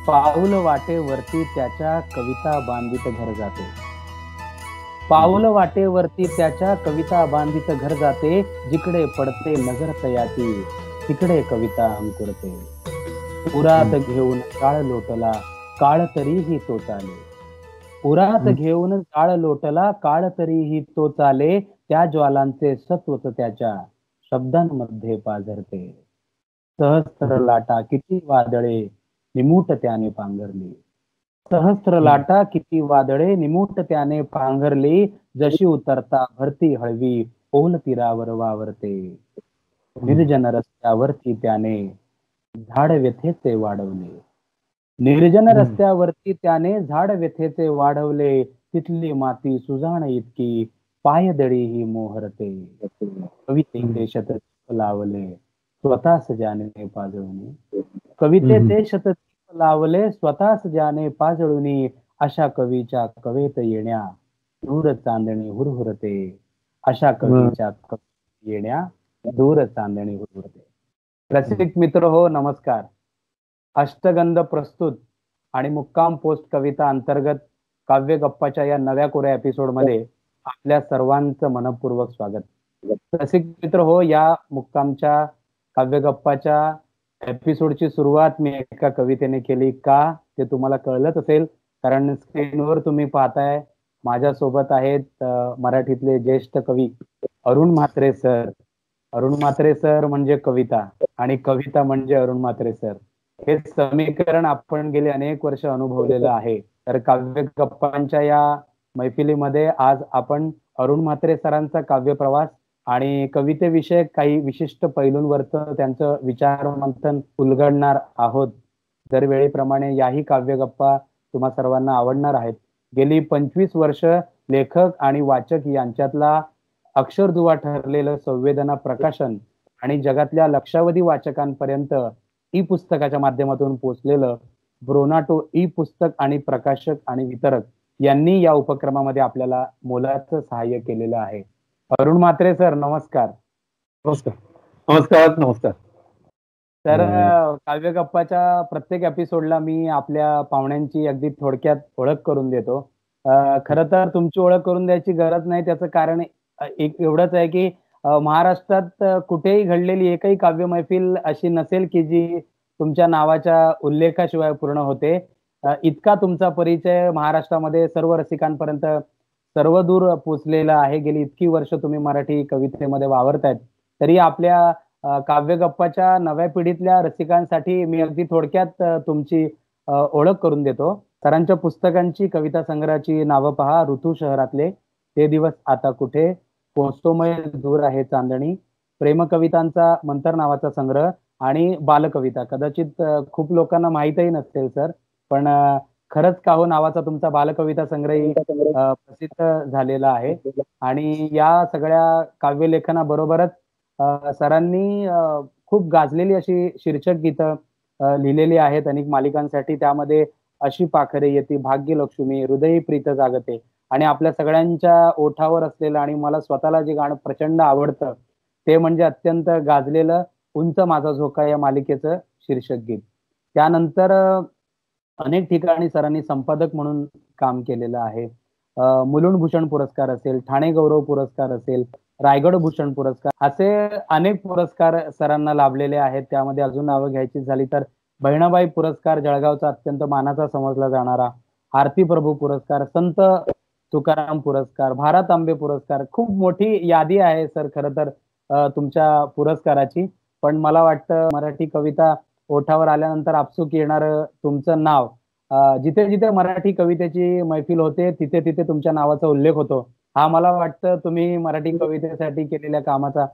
पाऊल वाटेवरती त्याच्या कविता बांधित घर जाते. पाऊल वाटेवरती त्याच्या कविता बांधित घर जाते. जिकडे पडते नजर तयाची तिकडे कविता अंकुरते. उरात घेऊन काळ लोटला काळ तरीही तो चाले. उरात घेऊन काळ लोटला काळ तरीही तो चाले. त्या ज्वालांचे सत्वच त्याच्या शब्दांमध्ये पाझरते. सहस्त्र लाटा किती वादळे निमूट त्याने पांघरली. सहस्त्र लाटा किती वादळे निमूट त्याने पांघरली. जशी उतरता भरती हळवी ओल तीरावर वावरते. निर्जन रस्त्यावरती त्याने झाड व्यथेचे वाढवले. निर्जन रस्त्यावरती त्याने झाड व्यथेचे वाढवले. तिथली माती सुजाण इतकी पायदळी ही मोहरते. कवितेचे शतदीप लावले स्वतःच ज्याने पाजळून. कवितेचे शतदीप लावले स्वतःच ज्याने पाजळून. अशा कवीच्या कवेत येण्या दूर चांदणी हुरहुरते. अशा कवीच्या येण्या दूर चांदणी हुरहुरते. रसिक मित्र हो, नमस्कार. अष्टगंध प्रस्तुत आणि मुक्काम पोस्ट कविता अंतर्गत काव्य गप्पाच्या या नव्या कोऱ्या एपिसोड मध्ये आपल्या सर्वांचं मनपूर्वक स्वागत. रसिक मित्र हो, या मुक्कामच्या काव्य गप्पाच्या एपिसोडची सुरुवात मी एका कवितेने केली. का ते तुम्हाला कळलंच असेल, कारण स्क्रीनवर तुम्ही पाहताय माझ्यासोबत आहेत मराठीतले ज्येष्ठ कवी अरुण म्हात्रे सर. अरुण म्हात्रे सर म्हणजे कविता आणि कविता म्हणजे अरुण म्हात्रे सर. हे समीकरण आपण गेले अनेक वर्ष अनुभवलेलं आहे. तर काव्य गप्पांच्या या मैफिलीमध्ये आज आपण अरुण म्हात्रे सरांचा काव्य प्रवास आणि कवितेविषयक काही विशिष्ट पैलूंवरचं त्यांचं विचार मंथन उलगडणार आहोत. दरवेळीप्रमाणे याही काव्य गप्पा तुम्हा सर्वांना आवडणार आहेत. गेली 25 वर्ष लेखक आणि वाचक यांच्यातला अक्षरदुवा ठरलेलं संवेदना प्रकाशन आणि जगातल्या लक्षावधी वाचकांपर्यंत ई पुस्तकाच्या माध्यमातून पोहोचलेलं ब्रोनाटो ई पुस्तक आणि प्रकाशक आणि वितरक यांनी या उपक्रमामध्ये आपल्याला मोलाचं सहाय्य केलेलं आहे. अरुण म्हात्रे सर, नमस्कार. नमस्कार. नमस्कार. नमस्कार. तर काव्य गप्पाच्या प्रत्येक एपिसोडला मी आपल्या पाहुण्यांची अगदी थोडक्यात ओळख करून देतो. खरं तर तुमची ओळख करून द्यायची गरज नाही. त्याचं कारण एक एवढंच आहे की महाराष्ट्रात कुठेही घडलेली एकही काव्य मैफिल अशी नसेल की जी तुमच्या नावाच्या उल्लेखाशिवाय पूर्ण होते. इतका तुमचा परिचय महाराष्ट्रामध्ये सर्व रसिकांपर्यंत सर्वदूर पोचलेला आहे. गेली इतकी वर्ष तुम्ही मराठी कवितेमध्ये वावरतायत. तरी आपल्या काव्य गप्पाच्या नव्या पिढीतल्या रसिकांसाठी मी अगदी थोडक्यात तुमची ओळख करून देतो. सरांच्या पुस्तकांची, कविता संग्रहाची नावं पहा. ऋतू शहरातले, ते दिवस आता कुठे, पोहोचतोमय दूर आहे चांदणी, प्रेमकवितांचा मंतर नावाचा संग्रह आणि बालकविता. कदाचित खूप लोकांना माहीतही नसेल सर, पण खरंच का हो नावाचा तुमचा बालकविता संग्रही प्रसिद्ध झालेला आहे. आणि या सगळ्या काव्यलेखनाबरोबरच सरांनी खूप गाजलेली अशी शीर्षक गीतं लिहिलेली आहेत अनेक मालिकांसाठी. त्यामध्ये अशी पाखरे येती, भाग्यलक्ष्मी, हृदयी प्रीत जागते आणि आपल्या सगळ्यांच्या ओठावर असलेलं आणि मला स्वतःला जे गाणं प्रचंड आवडतं ते म्हणजे अत्यंत गाजलेलं उंच माझा झोका या मालिकेचं शीर्षक गीत. त्यानंतर अनेक ठिकाणी सरांनी संपादक म्हणून काम केलेलं आहे. मुलुंड भूषण पुरस्कार असेल, ठाणे गौरव पुरस्कार असेल, रायगड भूषण पुरस्कार, असे अनेक पुरस्कार सरांना लाभलेले आहेत. त्यामध्ये अजून नावं घ्यायची झाली तर बहिणाबाई पुरस्कार, जळगावचा अत्यंत मानाचा समजला जाणारा, आरती प्रभू पुरस्कार, संत तुकाराम पुरस्कार, भारत आंबे पुरस्कार. खूप मोठी यादी आहे सर खरं तर तुमच्या पुरस्काराची. पण मला वाटतं मराठी कविता ओठावर आल्यानंतर आपसूक येणारं तुमचं नाव, जिथे जिथे मराठी कवितेची मैफिल होते तिथे तिथे तुमच्या नावाचा उल्लेख होतो. हा मला वाटतं तुम्ही मराठी कवितेसाठी केलेल्या कामाचा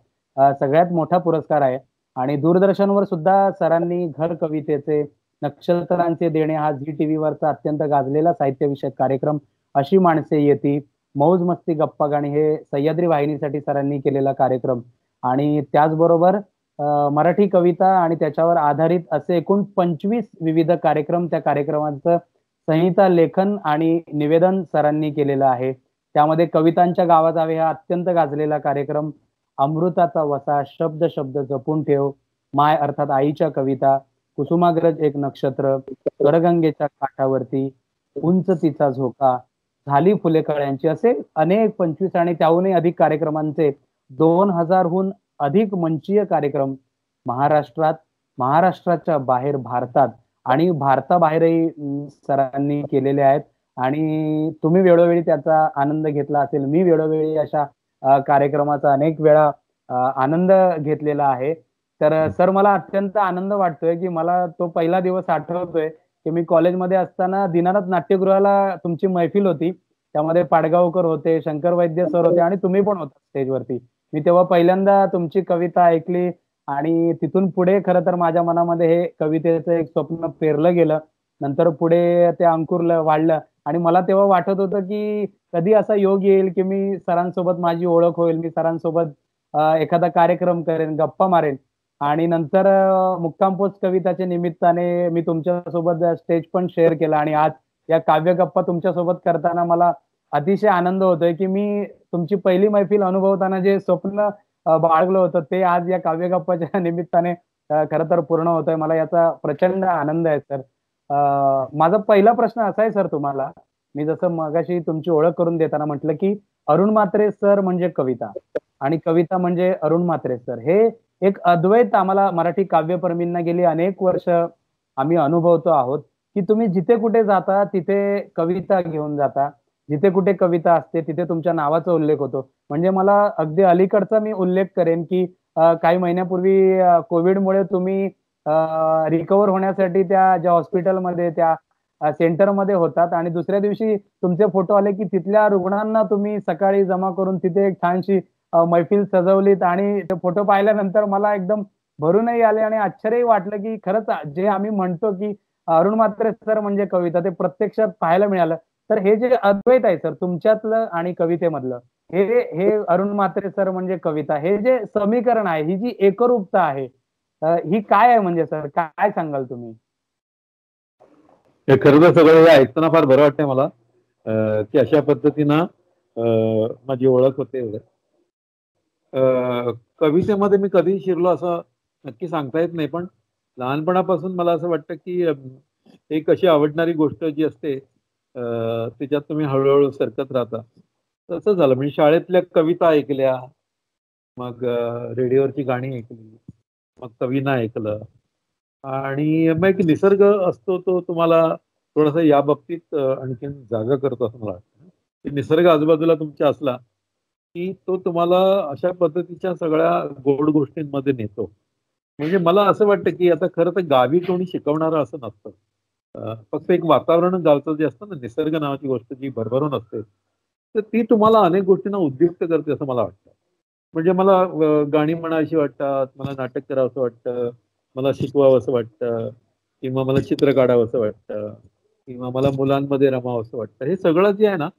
सगळ्यात मोठा पुरस्कार आहे. आणि दूरदर्शनवर सुद्धा सरांनी घर कवितेचे, नक्षत्रांचे देणे हा झी टीव्ही वरचा अत्यंत गाजलेला साहित्यविषयक कार्यक्रम, अशी माणसे येती, मौज मस्ती गप्पा गाणी हे सह्याद्री वाहिनीसाठी सरांनी केलेला कार्यक्रम आणि त्याचबरोबर मराठी कविता आणि त्याच्यावर आधारित असे एकूण 25 विविध कार्यक्रम, त्या कार्यक्रमांचं संहिता लेखन आणि निवेदन सरांनी केलेलं आहे. त्यामध्ये कवितांच्या गावा जावे हा अत्यंत गाजलेला कार्यक्रम, अमृताचा वसा, शब्द शब्द जपून ठेव, माय अर्थात आईच्या कविता, कुसुमाग्रज एक नक्षत्र, स्वरगंगेच्या काठावरती, उंच तिचा झोका, झाली फुले कळ्यांची, असे अनेक 25 आणि त्याहूनही अधिक कार्यक्रमांचे 2000हून अधिक मंचीय कार्यक्रम महाराष्ट्रात, महाराष्ट्राच्या बाहेर भारतात आणि भारताबाहेरही सरांनी केलेले आहेत. आणि तुम्ही वेळोवेळी त्याचा आनंद घेतला असेल. मी वेळोवेळी अशा कार्यक्रमाचा अनेक वेळा आनंद घेतलेला आहे. तर सर मला अत्यंत आनंद वाटतोय की मला तो पहिला दिवस आठवतोय की मी कॉलेजमध्ये असताना दीनानाथ नाट्यगृहाला तुमची मैफिल होती. त्यामध्ये पाडगावकर होते, शंकर वैद्य सर होते आणि तुम्ही पण होता स्टेजवरती. मी तेव्हा पहिल्यांदा तुमची कविता ऐकली आणि तिथून पुढे खरं तर माझ्या मनामध्ये हे कवितेचं एक स्वप्न पेरलं गेलं. नंतर पुढे ते अंकुरलं, वाढलं आणि मला तेव्हा वाटत होतं की कधी असा योग येईल की मी सरांसोबत माझी ओळख होईल, मी सरांसोबत एखादा कार्यक्रम करेन, गप्पा मारेन आणि नंतर मुक्काम पोस्ट कविताच्या निमित्ताने मी तुमच्यासोबत स्टेज पण शेअर केला आणि आज या काव्य गप्पा तुमच्यासोबत करताना मला अतिशय आनंद होतोय की मी तुमची पहिली मैफिल अनुभवताना जे स्वप्न बाळगलं होतं ते आज या काव्य गप्पाच्या निमित्ताने खरं तर पूर्ण होतंय. मला याचा प्रचंड आनंद आहे सर. माझा पहिला प्रश्न असा आहे सर तुम्हाला, मी जसं मगाशी तुमची ओळख करून देताना म्हटलं की अरुण म्हात्रे सर म्हणजे कविता आणि कविता म्हणजे अरुण म्हात्रे सर. हे एक अद्वैत आम्हाला मराठी काव्यप्रेमींना गेली अनेक वर्ष आम्ही अनुभवतो आहोत की तुम्ही जिथे कुठे जाता तिथे कविता घेऊन जाता. जिथे कुठे कविता असते तिथे तुमच्या नावाचा उल्लेख होतो. म्हणजे मला अगदी अलीकडचा मी उल्लेख करेन की काही महिन्यापूर्वी कोविडमुळे तुम्ही रिकव्हर होण्यासाठी त्या ज्या हॉस्पिटलमध्ये त्या सेंटरमध्ये होतात आणि दुसऱ्या दिवशी तुमचे फोटो आले की तिथल्या रुग्णांना तुम्ही सकाळी जमा करून तिथे एक छानशी मैफिल सजवलीत आणि ते फोटो पाहिल्यानंतर मला एकदम भरूनही आले आणि आश्चर्यही वाटलं की खरंच जे आम्ही म्हणतो की अरुण म्हात्रे सर म्हणजे कविता ते प्रत्यक्षात पाहायला मिळालं. तर हे जे अद्वैत आहे सर तुमच्यातलं आणि कवितेमधलं, हे हे अरुण म्हात्रे सर म्हणजे कविता, हे जे समीकरण आहे, ही जी एकरूपता आहे, ही काय आहे म्हणजे सर काय सांगाल तुम्ही? हे खरं तर सगळं हे ऐकताना फार बरं वाटतंय मला की अशा पद्धतीनं माझी ओळख होते एवढं. कवितेमध्ये मी कधी शिरलो असं नक्की सांगता येत नाही, पण लहानपणापासून मला असं वाटतं की एक अशी आवडणारी गोष्ट जी असते त्याच्यात तुम्ही हळूहळू सरकत राहता. तसं झालं. म्हणजे शाळेतल्या कविता ऐकल्या, मग रेडिओवरची गाणी ऐकली, मग कवींना ऐकलं आणि मग एक निसर्ग असतो तो तुम्हाला थोडासा या बाबतीत आणखीन जागा करतो असं मला वाटतं. की निसर्ग आजूबाजूला तुमच्या असला की तो तुम्हाला अशा पद्धतीच्या सगळ्या गोड गोष्टींमध्ये नेतो. म्हणजे मला असं वाटतं की आता खरं तर गावी कोणी शिकवणारं असं नसतं. फक्त एक वातावरण गावचं जे असतं ना, निसर्ग नावाची गोष्ट जी भरभरून असते, तर ती तुम्हाला अनेक गोष्टींना उद्युक्त करते असं मला वाटतं. म्हणजे मला गाणी म्हणावीशी वाटतात, मला नाटक करावंसं वाटतं, मला शिकवावंसं वाटतं किंवा मला चित्र काढावंसं वाटतं किंवा मला मुलांमध्ये रमावंसं वाटतं. हे सगळं जे आहे ना,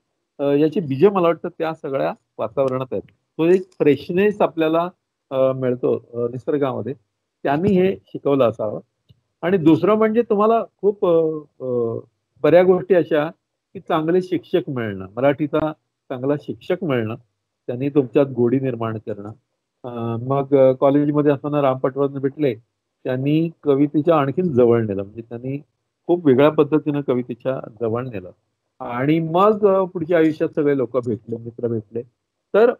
याची बीजं मला वाटतं त्या सगळ्या वातावरणात आहेत. तो एक फ्रेशनेस आपल्याला मिळतो निसर्गामध्ये. त्यांनी हे शिकवलं असावं. आणि दुसरं म्हणजे तुम्हाला खूप बऱ्या गोष्टी अशा की चांगले शिक्षक मिळणं, मराठीचा चांगला शिक्षक मिळणं, त्यांनी तुमच्यात गोडी निर्माण करणं. मग कॉलेजमध्ये असताना राम पटवर्धन भेटले. त्यांनी कवितेच्या आणखीन जवळ नेलं. म्हणजे त्यांनी खूप वेगळ्या पद्धतीनं कवितेच्या जवळ नेलं. आणि मग पुढच्या आयुष्यात सगळे लोक भेटले, मित्र भेटले. तर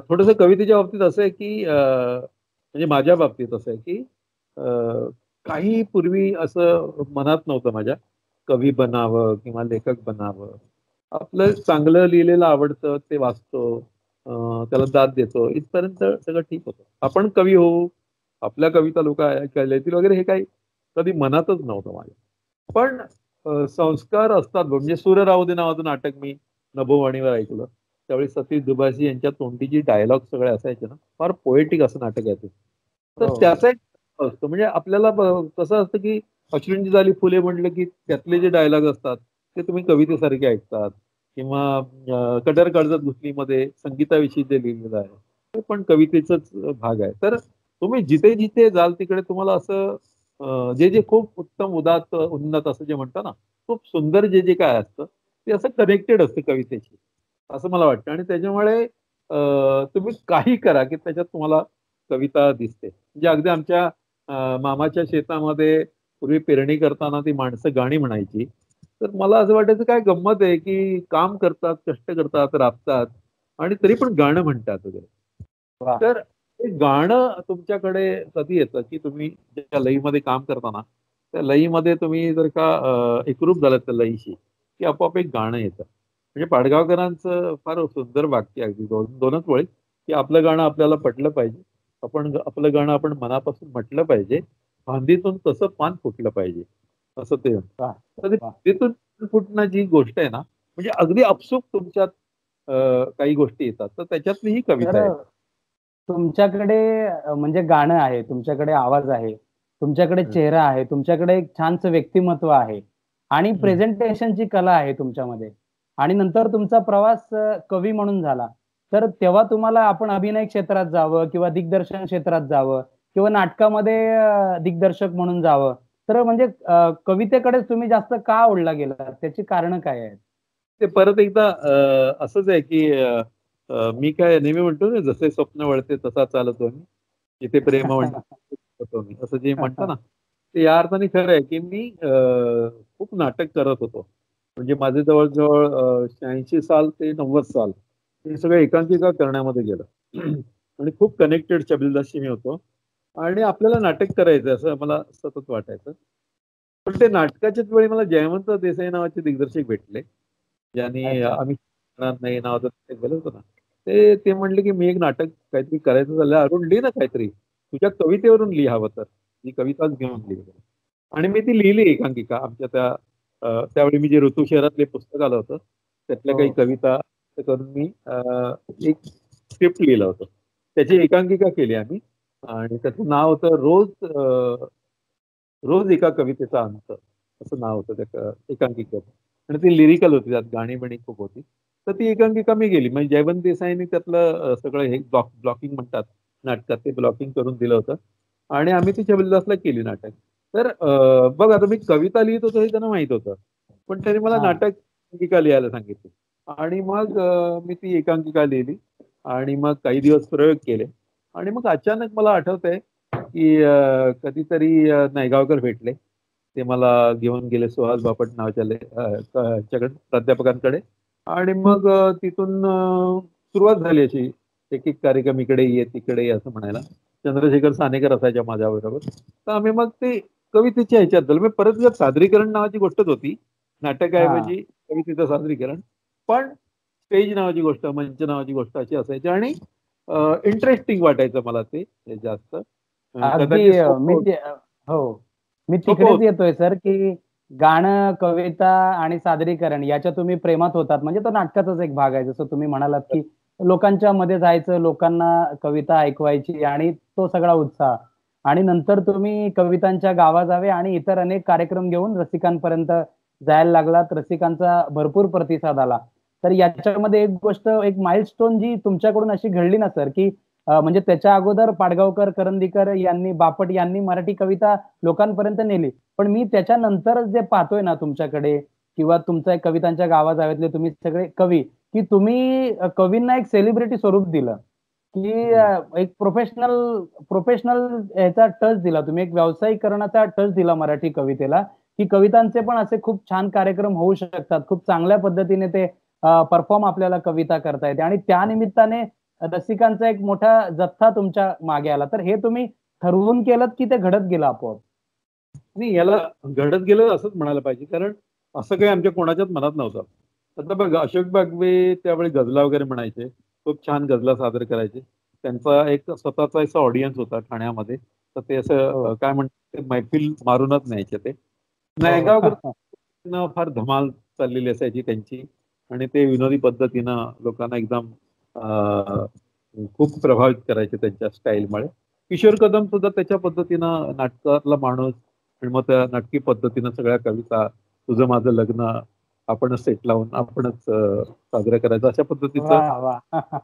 थोडंसं कवितेच्या बाबतीत असं आहे की म्हणजे माझ्या बाबतीत असं आहे की काही पूर्वी असं मनात नव्हतं माझ्या, कवी बनावं किंवा लेखक बनावं. आपलं चांगलं लिहिलेलं आवडतं, ते वाचतो, त्याला दाद देतो, इथपर्यंत सगळं ठीक होतं. आपण कवी होऊ, आपल्या कविता लोक ऐकायला येतील वगैरे हे काही कधी मनातच नव्हतं माझ्या. पण संस्कार असतात. म्हणजे सूर्य राहू दे नावाचं नाटक मी नभोवाणीवर ऐकलं. त्यावेळी सतीश दुबासी यांच्या तोंडी जी डायलॉग सगळे असायचे ना, फार पोएटिक असं नाटक आहे ते. तर त्याचा एक असतो. म्हणजे आपल्याला कसं असतं की अश्विनची झाली फुले म्हटलं की त्यातले जे डायलॉग असतात ते तुम्ही कवितेसारखे ऐकतात किंवा कटर काळजात घुसलीमध्ये संगीताविषयी जे लिहिलेलं आहे ते पण कवितेचाच भाग आहे. तर तुम्ही जिथे जिथे जाल तिकडे तुम्हाला असं जे जे खूप उत्तम उदात्त उन्नत असं जे म्हणता ना, खूप सुंदर जे जे काय असतं ते असं कनेक्टेड असतं कवितेशी असं मला वाटतं. आणि त्याच्यामुळे तुम्ही काही करा की त्याच्यात तुम्हाला कविता दिसते. म्हणजे अगदी आमच्या मामाच्या शेतामध्ये पूर्वी पेरणी करताना ती माणसं गाणी म्हणायची. तर मला असं वाटायचं काय गंमत आहे की काम करतात, कष्ट करतात, राबतात आणि तरी पण गाणं म्हणतात वगैरे. वा. तर ते गाणं तुमच्याकडे कधी येतं की तुम्ही ज्या लईमध्ये काम करताना त्या लईमध्ये तुम्ही जर का एकरूप झालात त्या लईशी की आपोआप एक गाणं येतं. म्हणजे पाडगावकरांचं फार सुंदर वाक्य आहे, अगदी दोनच वळी, की आपलं गाणं आपल्याला पटलं पाहिजे, आपलं गाणं आपण मनापासून म्हटलं पाहिजे, फांदीतून तसं पान फुटलं पाहिजे, असं ते म्हणतात. वा. तर ती वा. फांदीतून पान फुटणं जी गोष्ट आहे ना, म्हणजे अगदी अपसूक तुमच्यात काही गोष्टी येतात, तर त्याच्यातली ही कविता आहे. तर तुमच्याकडे म्हणजे गाणं आहे, तुमच्याकडे आवाज आहे, तुमच्याकडे हं, चेहरा आहे, तुमच्याकडे एक छानसं व्यक्तिमत्व आहे आणि हं, प्रेझेंटेशनची कला आहे तुमच्यामध्ये आणि नंतर तुमचा प्रवास कवी म्हणून झाला. तर तेव्हा तुम्हाला आपण अभिनय क्षेत्रात जावं किंवा दिग्दर्शन क्षेत्रात जावं किंवा नाटकामध्ये दिग्दर्शक म्हणून जावं. तर म्हणजे कवितेकडेच तुम्ही जास्त का ओढला गेलात? त्याची कारणं काय आहेत? ते परत एकदा असंच आहे की मी काय नेहमी म्हणतो ना, जसे स्वप्न वळते तसा चालतो मी, जिथे प्रेम होतो मी, असं जे म्हणतो ना, ते या अर्थाने खरं आहे की मी खूप नाटक करत होतो. म्हणजे माझे जवळ-जवळ 86 साल ते 90 साल हे सगळं एकांकिका करण्यामध्ये गेलं. आणि खूप कनेक्टेड छबिलदासशी मी होतो आणि आपल्याला नाटक करायचं असं मला सतत वाटायचं. पण ते नाटकाच्याच वेळी मला जयवंत देसाई नावाचे दिग्दर्शक भेटले. ज्यांनी अच्छा. आम्ही शिकणार नाही नावाचं नाटक केलं होतं ना. ते ते म्हणले, की "मी एक नाटक काहीतरी करायचं झालं, अरुण लिही ना काहीतरी. तुझ्या कवितेवरून लिही हवं तर. ही कविताच घेऊन लिही." आणि मी ती लिहिली एकांकिका आमच्या त्या त्यावेळी मी जे ऋतू शहरातले पुस्तक आलं होतं, त्यातल्या हो. काही कविता करून मी एक स्क्रिप्ट लिहिलं होतं. त्याची एकांकिका केली आम्ही आणि त्याचं नाव होतं रोज एका कवितेचा अंत, असं नाव होतं त्या एकांकिकेचं. आणि ती लिरिकल होती, त्यात गाणी-बिणी खूप होती. तर ती एकांकिका मी गेली. म्हणजे जयवंत देसाईंनी त्यातलं सगळं हे ब्लॉकिंग म्हणतात नाटकात, ते ब्लॉकिंग करून दिलं होतं आणि आम्ही ती छबिलदासला केली नाटक. तर बघ आता मी कविता लिहित होतो हे त्यांना माहीत होतं. पण त्यांनी मला हां. नाटक एकांकिका लिहायला सांगितली आणि मग मी ती एकांकिका लिहिली आणि मग काही दिवस प्रयोग केले आणि मग अचानक मला आठवतंय की कधीतरी नायगावकर भेटले. ते मला घेऊन गेले सुहास बापट नावाच्या ह्याच्याकडे प्राध्यापकांकडे आणि मग तिथून सुरुवात झाली अशी एक-एक कार्यक्रम इकडे ये, तिकडे ये असं म्हणायला. चंद्रशेखर सानेकर असायच्या माझ्याबरोबर. तर आम्ही मग ते कवितेच्या ह्याच्यात झालं. म्हणजे परत जर सादरीकरण नावाची गोष्टच होती. हां. नाटकाऐवजी कवितेचं सादरीकरण. पण स्टेज नावाची गोष्ट, मंच नावाची गोष्ट अशी असायची आणि इंटरेस्टिंग वाटायचं मला ते जास्त. अगदी कदाचित सोपं हो. मी सोपं तिकडेच होतं. येतोय सर, की गाणं, कविता आणि सादरीकरण याच्या तुम्ही प्रेमात होतात. म्हणजे तो नाटकाचाच एक भाग आहे. जसं तुम्ही म्हणालात, की लोकांच्या मध्ये जायचं, लोकांना कविता ऐकवायची आणि तो सगळा उत्साह. आणि नंतर तुम्ही कवितांच्या गावाजावे आणि इतर अनेक कार्यक्रम घेऊन रसिकांपर्यंत जायला लागलात. रसिकांचा भरपूर प्रतिसाद आला. तर याच्यामध्ये एक गोष्ट, एक माइलस्टोन जी तुमच्याकडून अशी घडली ना सर, की म्हणजे त्याच्या अगोदर पाडगावकर, करंदीकर यांनी, बापट यांनी मराठी कविता लोकांपर्यंत नेली. पण मी त्याच्यानंतर जे पाहतोय ना तुमच्याकडे किंवा तुमच्या कवितांच्या गावाजावेतले तुम्ही सगळे कवी, की तुम्ही कवींना एक सेलिब्रिटी स्वरूप दिलं, की हं. एक प्रोफेशनल प्रोफेशनल ह्याचा टच दिला तुम्ही, एक व्यावसायिकरणाचा टच दिला मराठी कवितेला, की कवितांचे पण असे खूप छान कार्यक्रम होऊ शकतात. खूप चांगल्या पद्धतीने ते परफॉर्म आपल्याला कविता करता येते आणि त्यानिमित्ताने रसिकांचा एक मोठा जथ्था तुमच्या मागे आला. तर हे तुम्ही ठरवून केलत, की ते घडत गेलं आपोआप? नाही याला घडत गेलं असंच म्हणायला पाहिजे. कारण असं काही आमच्या कोणाच्याच मनात नव्हतं. आता बघा अशोक बागवे त्यावेळी गझला वगैरे म्हणायचे. खूप छान गझला सादर करायचे. त्यांचा एक स्वतःचा असा ऑडियन्स होता ठाण्यामध्ये. तर ते असं हो. काय म्हणतात ते मैफिल मारूनच न्यायचे ते. हो. नायगावकर फार धमाल चाललेली असायची त्यांची आणि ते विनोदी पद्धतीनं लोकांना एकदम अ, खूप प्रभावित करायचे त्यांच्या स्टाईलमुळे. किशोर कदम सुद्धा त्याच्या पद्धतीनं नाटकातला माणूस आणि मग त्या नाटकी पद्धतीनं सगळ्या कविता, तुझं माझं लग्न, आपणच सेट लावून आपणच साजरं करायचं अशा पद्धतीचं वाह! वाह!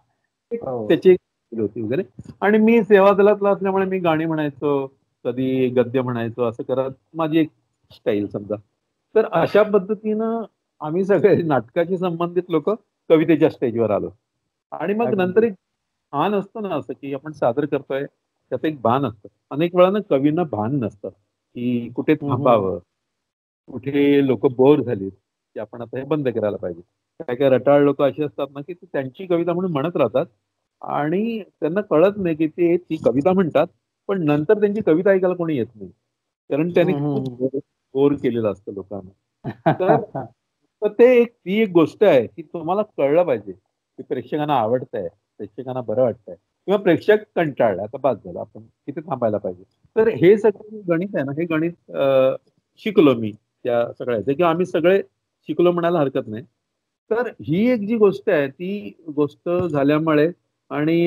एक हो. त्याची एक होती वगैरे. आणि मी सेवा दलातला असल्यामुळे मी गाणी म्हणायचो, कधी गद्य म्हणायचो, असं करत माझी एक स्टाईल समजा. तर अशा पद्धतीनं आम्ही सगळे नाटकाशी संबंधित लोकं कवितेच्या स्टेजवर आलो. आणि मग नंतर अगदी. एक भान असतं ना असं, की आपण सादर करतोय, त्याचं एक भान असतं. अनेक वेळा ना कवींना भान नसतं. की कुठे थांबावं, कुठे लोक बोर झालीत की आपण आता हे बंद करायला पाहिजे. काय काय रटाळ लोक अशी असतात ना की ते त्यांची कविता म्हणून म्हणत राहतात आणि त्यांना कळत नाही की ते ती कविता म्हणतात, पण नंतर त्यांची कविता ऐकायला कोणी येत नाही, कारण त्यांनी खूप बोर केलेलं असतं लोकांना. तर तर ते ती एक गोष्ट आहे की तुम्हाला कळलं पाहिजे की प्रेक्षकांना आवडतंय, प्रेक्षकांना बरं वाटतंय किंवा प्रेक्षक कंटाळला, आता बाद झालं, आपण तिथे थांबायला पाहिजे. तर हे सगळं गणित आहे ना, हे गणित शिकलो मी त्या सगळ्याचे, किंवा आम्ही सगळे शिकलो म्हणायला हरकत नाही. तर ही एक जी गोष्ट आहे ती गोष्ट झाल्यामुळे आणि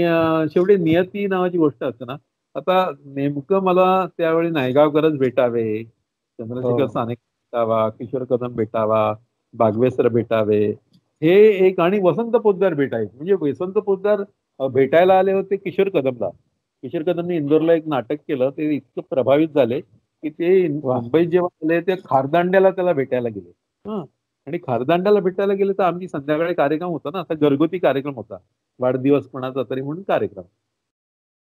शेवटी नियती नावाची गोष्ट असते ना. आता नेमकं मला त्यावेळी नायगावकरच भेटावे, चंद्रशेखर साने भेटावा, किशोर कदम भेटावा, बागवेसर भेटावे, हे एक, आणि वसंत पोद्दार भेटायचे. म्हणजे वसंत पोद्दार भेटायला आले होते किशोर कदमला. किशोर कदमने इंदोरला एक नाटक केलं, ते इतकं प्रभावित झाले की ते मुंबईत जेव्हा आले ते खारदांड्याला त्याला भेटायला गेले. हं. आणि खारदांड्याला भेटायला गेले तर आमची संध्याकाळी कार्यक्रम होता ना, असा घरगुती कार्यक्रम होता, वाढदिवस कोणाचा तरी म्हणून कार्यक्रम.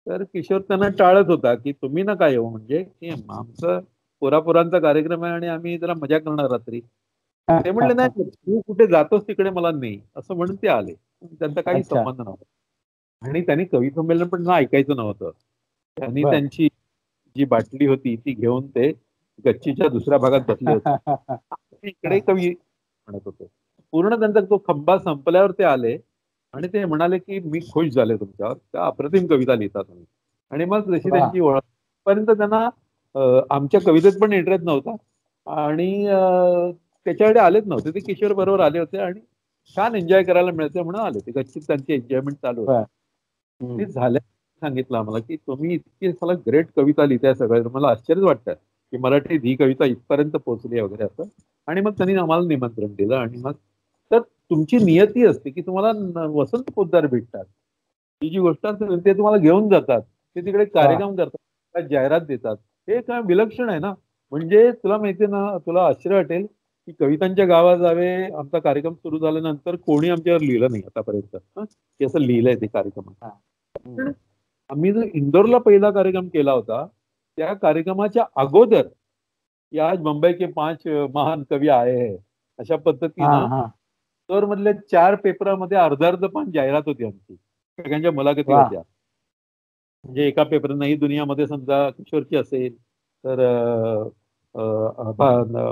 तर किशोर त्यांना टाळत होता की तुम्ही नका येऊ, म्हणजे की आमचं पोरापोरांचा कार्यक्रम आहे आणि आम्ही जरा मजा करणार रात्री. ते म्हणले नाही, तू कुठे जातोस तिकडे मला नाही, असं म्हणून ते आले. त्यांचा काही अच्छा. संबंध नव्हता आणि त्यांनी कवी संमेलन पण ना ऐकायचं नव्हतं. त्यांनी बर. त्यांची जी बाटली होती ती घेऊन ते गच्चीच्या दुसऱ्या भागात बसले होते. इकडे कवी म्हणत होते. पूर्ण त्यांचा तो खंबा संपल्यावर ते आले आणि ते म्हणाले की मी खुश झाले तुमच्यावर, त्या अप्रतिम कविता लिहिता तुम्ही. आणि मग जशी वा. त्यांची ओळख पर्यंत त्यांना आमच्या कवितेत पण इंटरेस्ट नव्हता आणि त्याच्याकडे आलेच नव्हते. ते किशोर बरोबर आले होते आणि छान एन्जॉय करायला मिळते म्हणून आले ते. गच्चीत त्यांची एन्जॉयमेंट चालू होती. बर. ते झाल्या सांगितलं आम्हाला की तुम्ही इतकी मला ग्रेट कविता लिहिताय सगळ्या, मला आश्चर्य वाटतं की मराठीत ही कविता इथपर्यंत पोहोचली आहे वगैरे असं. आणि मग त्यांनी आम्हाला निमंत्रण दिलं आणि मग तर तुमची नियती असते की तुम्हाला वसंत पोद्दार भेटतात, ही जी गोष्ट असते ते तुम्हाला घेऊन जातात, ते तिकडे वा. कार्यक्रम करतात, जाहिरात देतात. हे काय विलक्षण आहे ना. म्हणजे तुला माहितीये ना, तुला आश्चर्य वाटेल की कवितांच्या गावात जावे आमचा कार्यक्रम सुरू झाल्यानंतर कोणी आमच्यावर लिहिलं नाही आतापर्यंत, की असं लिहिलंय ते कार्यक्रम. पण आम्ही जो इंदोरला पहिला कार्यक्रम केला होता त्या कार्यक्रमाच्या अगोदर या आज मुंबई के 5 महान कवी आए हैं अशा पद्धतीनं इंदोर मधल्या 4 पेपरामध्ये अर्ध अर्ध पान जाहिरात होती आमची, सगळ्यांच्या मुलाखती वा. होत्या. म्हणजे एका पेपर नई दुनियामध्ये समजा किशोरची असेल तर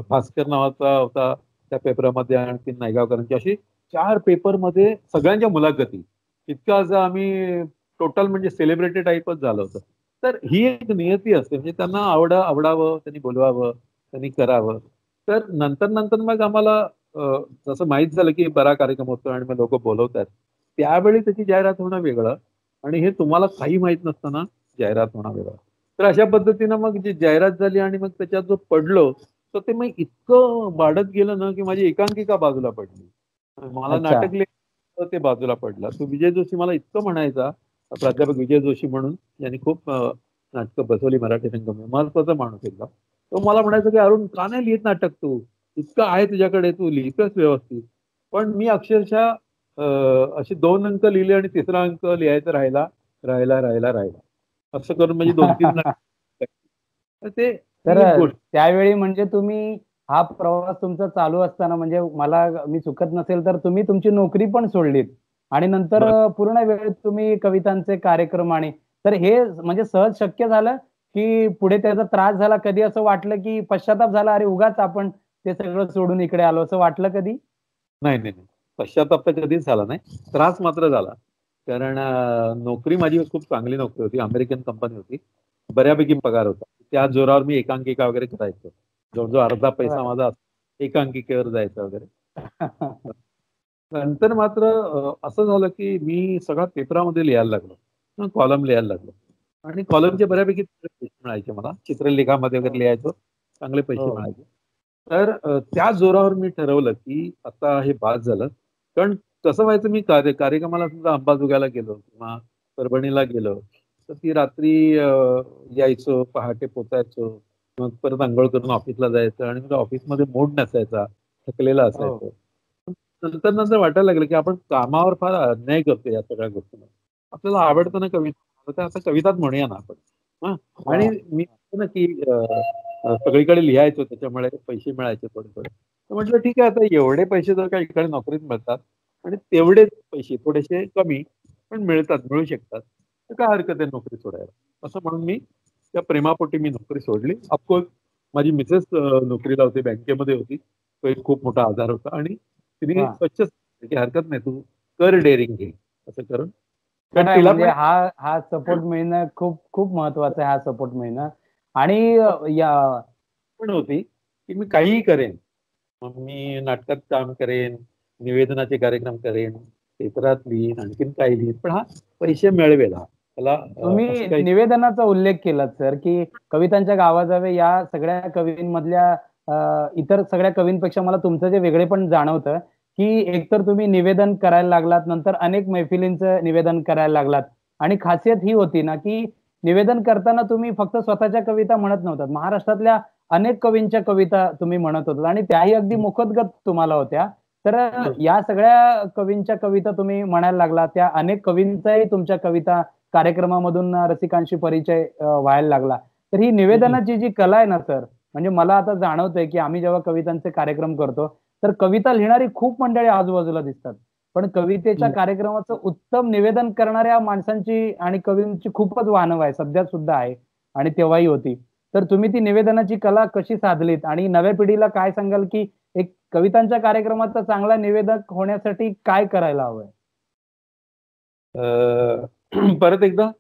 भास्कर नावाचा होता त्या पेपरामध्ये, आणखी नायगावकरांची, अशी 4 पेपरमध्ये सगळ्यांच्या मुलाखती. इतकं असं आम्ही टोटल म्हणजे सेलिब्रिटी टाईपच झालं होतं. तर ही एक नियती असते, म्हणजे त्यांना आवडावं, त्यांनी बोलवावं, त्यांनी करावं. तर नंतर नंतर मग आम्हाला जसं माहीत झालं की बरा कार्यक्रम होतो आणि मग लोक बोलवतात, त्यावेळी त्याची जाहिरात होणं वेगळं आणि हे तुम्हाला काही माहित नसताना जाहिरात होणं वेगळं. तर अशा पद्धतीनं मग जी जाहिरात झाली आणि मग त्याच्यात जो पडलो, तर ते मग इतकं वाढत गेलं ना की माझी एकांकिका बाजूला पडली. मला अच्छा. नाटक लिहायचं ते बाजूला पडलं. तो विजय जोशी मला इतकं म्हणायचा, प्राध्यापक विजय जोशी म्हणून, यांनी खूप नाटकं बसवली मराठी रंगभूमीवर, महत्वाचा माणूस एकदम. तो मला म्हणायचा की अरुण का नाही लिहित नाटक तू, इतकं आहे तुझ्याकडे, तू लिहितोस व्यवस्थित. पण मी अक्षरशः असे 2 अंक लिहिले आणि तिसरा अंक लिहायचा राहिला राहिला राहिला राहिला, असं करून म्हणजे 2-3 नाटक. तर ते तर ती एक गोष्ट. त्यावेळी म्हणजे तुम्ही हा प्रवास तुमचा चालू असताना म्हणजे मला मी चुकत नसेल तर तुम्ही तुमची नोकरी पण सोडलीत आणि नंतर पूर्ण वेळ तुम्ही कवितांचे कार्यक्रम आणि तर हे म्हणजे सहज शक्य झालं की पुढे त्याचा त्रास झाला, कधी असं वाटलं की पश्चाताप झाला, अरे उगाच आपण ते सगळं सोडून इकडे आलो, असं वाटलं कधी? नाही, नाही, नाही. पश्चात्ताप तर कधीच झाला नाही. त्रास मात्र झाला. कारण नोकरी माझी खूप चांगली नोकरी होती. अमेरिकन कंपनी होती. बऱ्यापैकी पगार होता. त्या जोरावर मी एकांकिका वगैरे करायचो. जवळ-जवळ अर्धा पैसा बरं. माझा एकांकिकेवर जायचा वगैरे. नंतर मात्र असं झालं की मी सगळा पेपरामध्ये लिहायला लागलो. कॉलम लिहायला लागलो. आणि कॉलमचे बऱ्यापैकी पैसे मिळायचे मला. चित्रलेखामध्ये वगैरे हो, लिहायचो. चांगले पैसे हो. मिळायचे. तर त्या जोरावर मी ठरवलं की आता हे बास झालं. कारण कसं व्हायचं, मी कार्यक्रमाला सुद्धा अंबाजोगाईला गेलो किंवा परभणीला गेलो, तर ती रात्री यायचो, पहाटे पोचायचो. मग परत अंघोळ करून ऑफिसला जायचं आणि मग ऑफिसमध्ये मूड नसायचा, थकलेला हो. असायचो. नंतर नंतर वाटायला लागलं की आपण कामावर फार अन्याय करतो या सगळ्या गोष्टींना. आपल्याला आवडतं ना कविता, तर आता कविताच म्हणूया ना आपण. हां. वा. आणि मी म्हणतो ना की सगळीकडे लिहायचो, त्याच्यामुळे पैसे मिळायचे थोडे थोडे. तर म्हटलं ठीक आहे, आता एवढे पैसे जर का इकडे नोकरीत मिळतात आणि तेवढेच पैसे थोडेसे कमी पण मिळतात, मिळू शकतात, तर काय हरकत आहे नोकरी सोडायला. असं म्हणून मी त्या प्रेमापोटी मी नोकरी सोडली. ऑफकोर्स माझी मिसेस नोकरीला होती, बँकेमध्ये होती. तो एक खूप मोठा आधार होता आणि तिने वा. स्वच्छ सांगितलं की हरकत नाही, तू कर डेअरिंग घे असं करून. कारण खरंय, तिला म्हणजे पण हा हा सपोर्ट मिळणं खूप खूप महत्वाचं आहे, हा सपोर्ट मिळणं. आणि या पण होती की मी काहीही करेन. मग मी नाटकात काम करेन, निवेदनाचे कार्यक्रम करेन, पेपरात लिहीन, आणखीन काही लिहीन, पण हा पैसे मिळवेल. हा त्याला असं तुम्ही काही निवेदनाचा उल्लेख केलात सर, की कवितांच्या गावाजावे या सगळ्या कवींमधल्या इतर सगळ्या कवींपेक्षा मला तुमचं जे वेगळेपण जाणवतं, की एकतर तुम्ही निवेदन करायला लागलात, नंतर अनेक मैफिलींचं निवेदन करायला लागलात आणि खासियत ही होती ना, की निवेदन करताना तुम्ही फक्त स्वतःच्या कविता म्हणत नव्हतात. महाराष्ट्रातल्या अनेक कवींच्या कविता तुम्ही म्हणत होतात आणि त्याही अगदी मुखोद्गत तुम्हाला होत्या. तर या सगळ्या कवींच्या कविता तुम्ही म्हणायला लागलात. त्या अनेक कवींचाही तुमच्या कविता कार्यक्रमामधून रसिकांशी परिचय व्हायला लागला. तर ही निवेदनाची जी कला आहे ना सर, म्हणजे मला आता जाणवतंय, की आम्ही जेव्हा कवितांचे कार्यक्रम करतो, तर कविता लिहिणारी खूप मंडळी आजूबाजूला दिसतात. पण कवितेच्या कार्यक्रमाचं उत्तम निवेदन करणाऱ्या माणसांची आणि कवींची खूपच वानवा आहे. सध्या सुद्धा आहे आणि तेव्हाही होती. तर तुम्ही ती निवेदनाची कला कशी साधलीत आणि नव्या पिढीला काय सांगाल, की एक कवितांच्या कार्यक्रमाचा चांगला निवेदक होण्यासाठी काय करायला हवंय? परत एकदा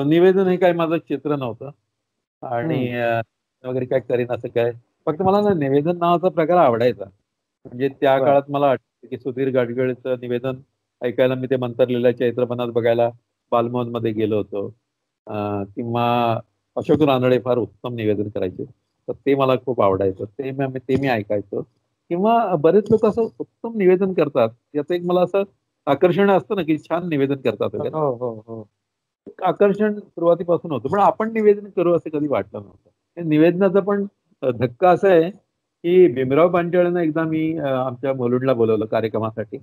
निवेदन हे काही माझं क्षेत्र नव्हतं आणि हं. वगैरे काय करीन असं काय. फक्त मला ना निवेदन नावाचा प्रकार आवडायचा. म्हणजे त्या बरं. काळात मला आठवतं की सुधीर गाडगिळचं निवेदन ऐकायला मी ते मंतरलेल्या चैत्रबनात बघायला बालमोहनमध्ये गेलो होतो. किंवा अशोक रानडे फार उत्तम निवेदन करायचे. तर ते मला खूप आवडायचं. ते मी ऐकायचो. किंवा बरेच लोक असं उत्तम निवेदन करतात. याचं एक मला असं आकर्षण असतं ना, की छान निवेदन करतात हो, वगैरे. हो, हो. एक आकर्षण सुरुवातीपासून होतं. पण आपण निवेदन करू असं कधी वाटलं नव्हतं. हे निवेदनाचा पण धक्का असा आहे, की भीमराव पांचाळेंना एकदा मी आमच्या मुलुंडला बोलावलं कार्यक्रमासाठी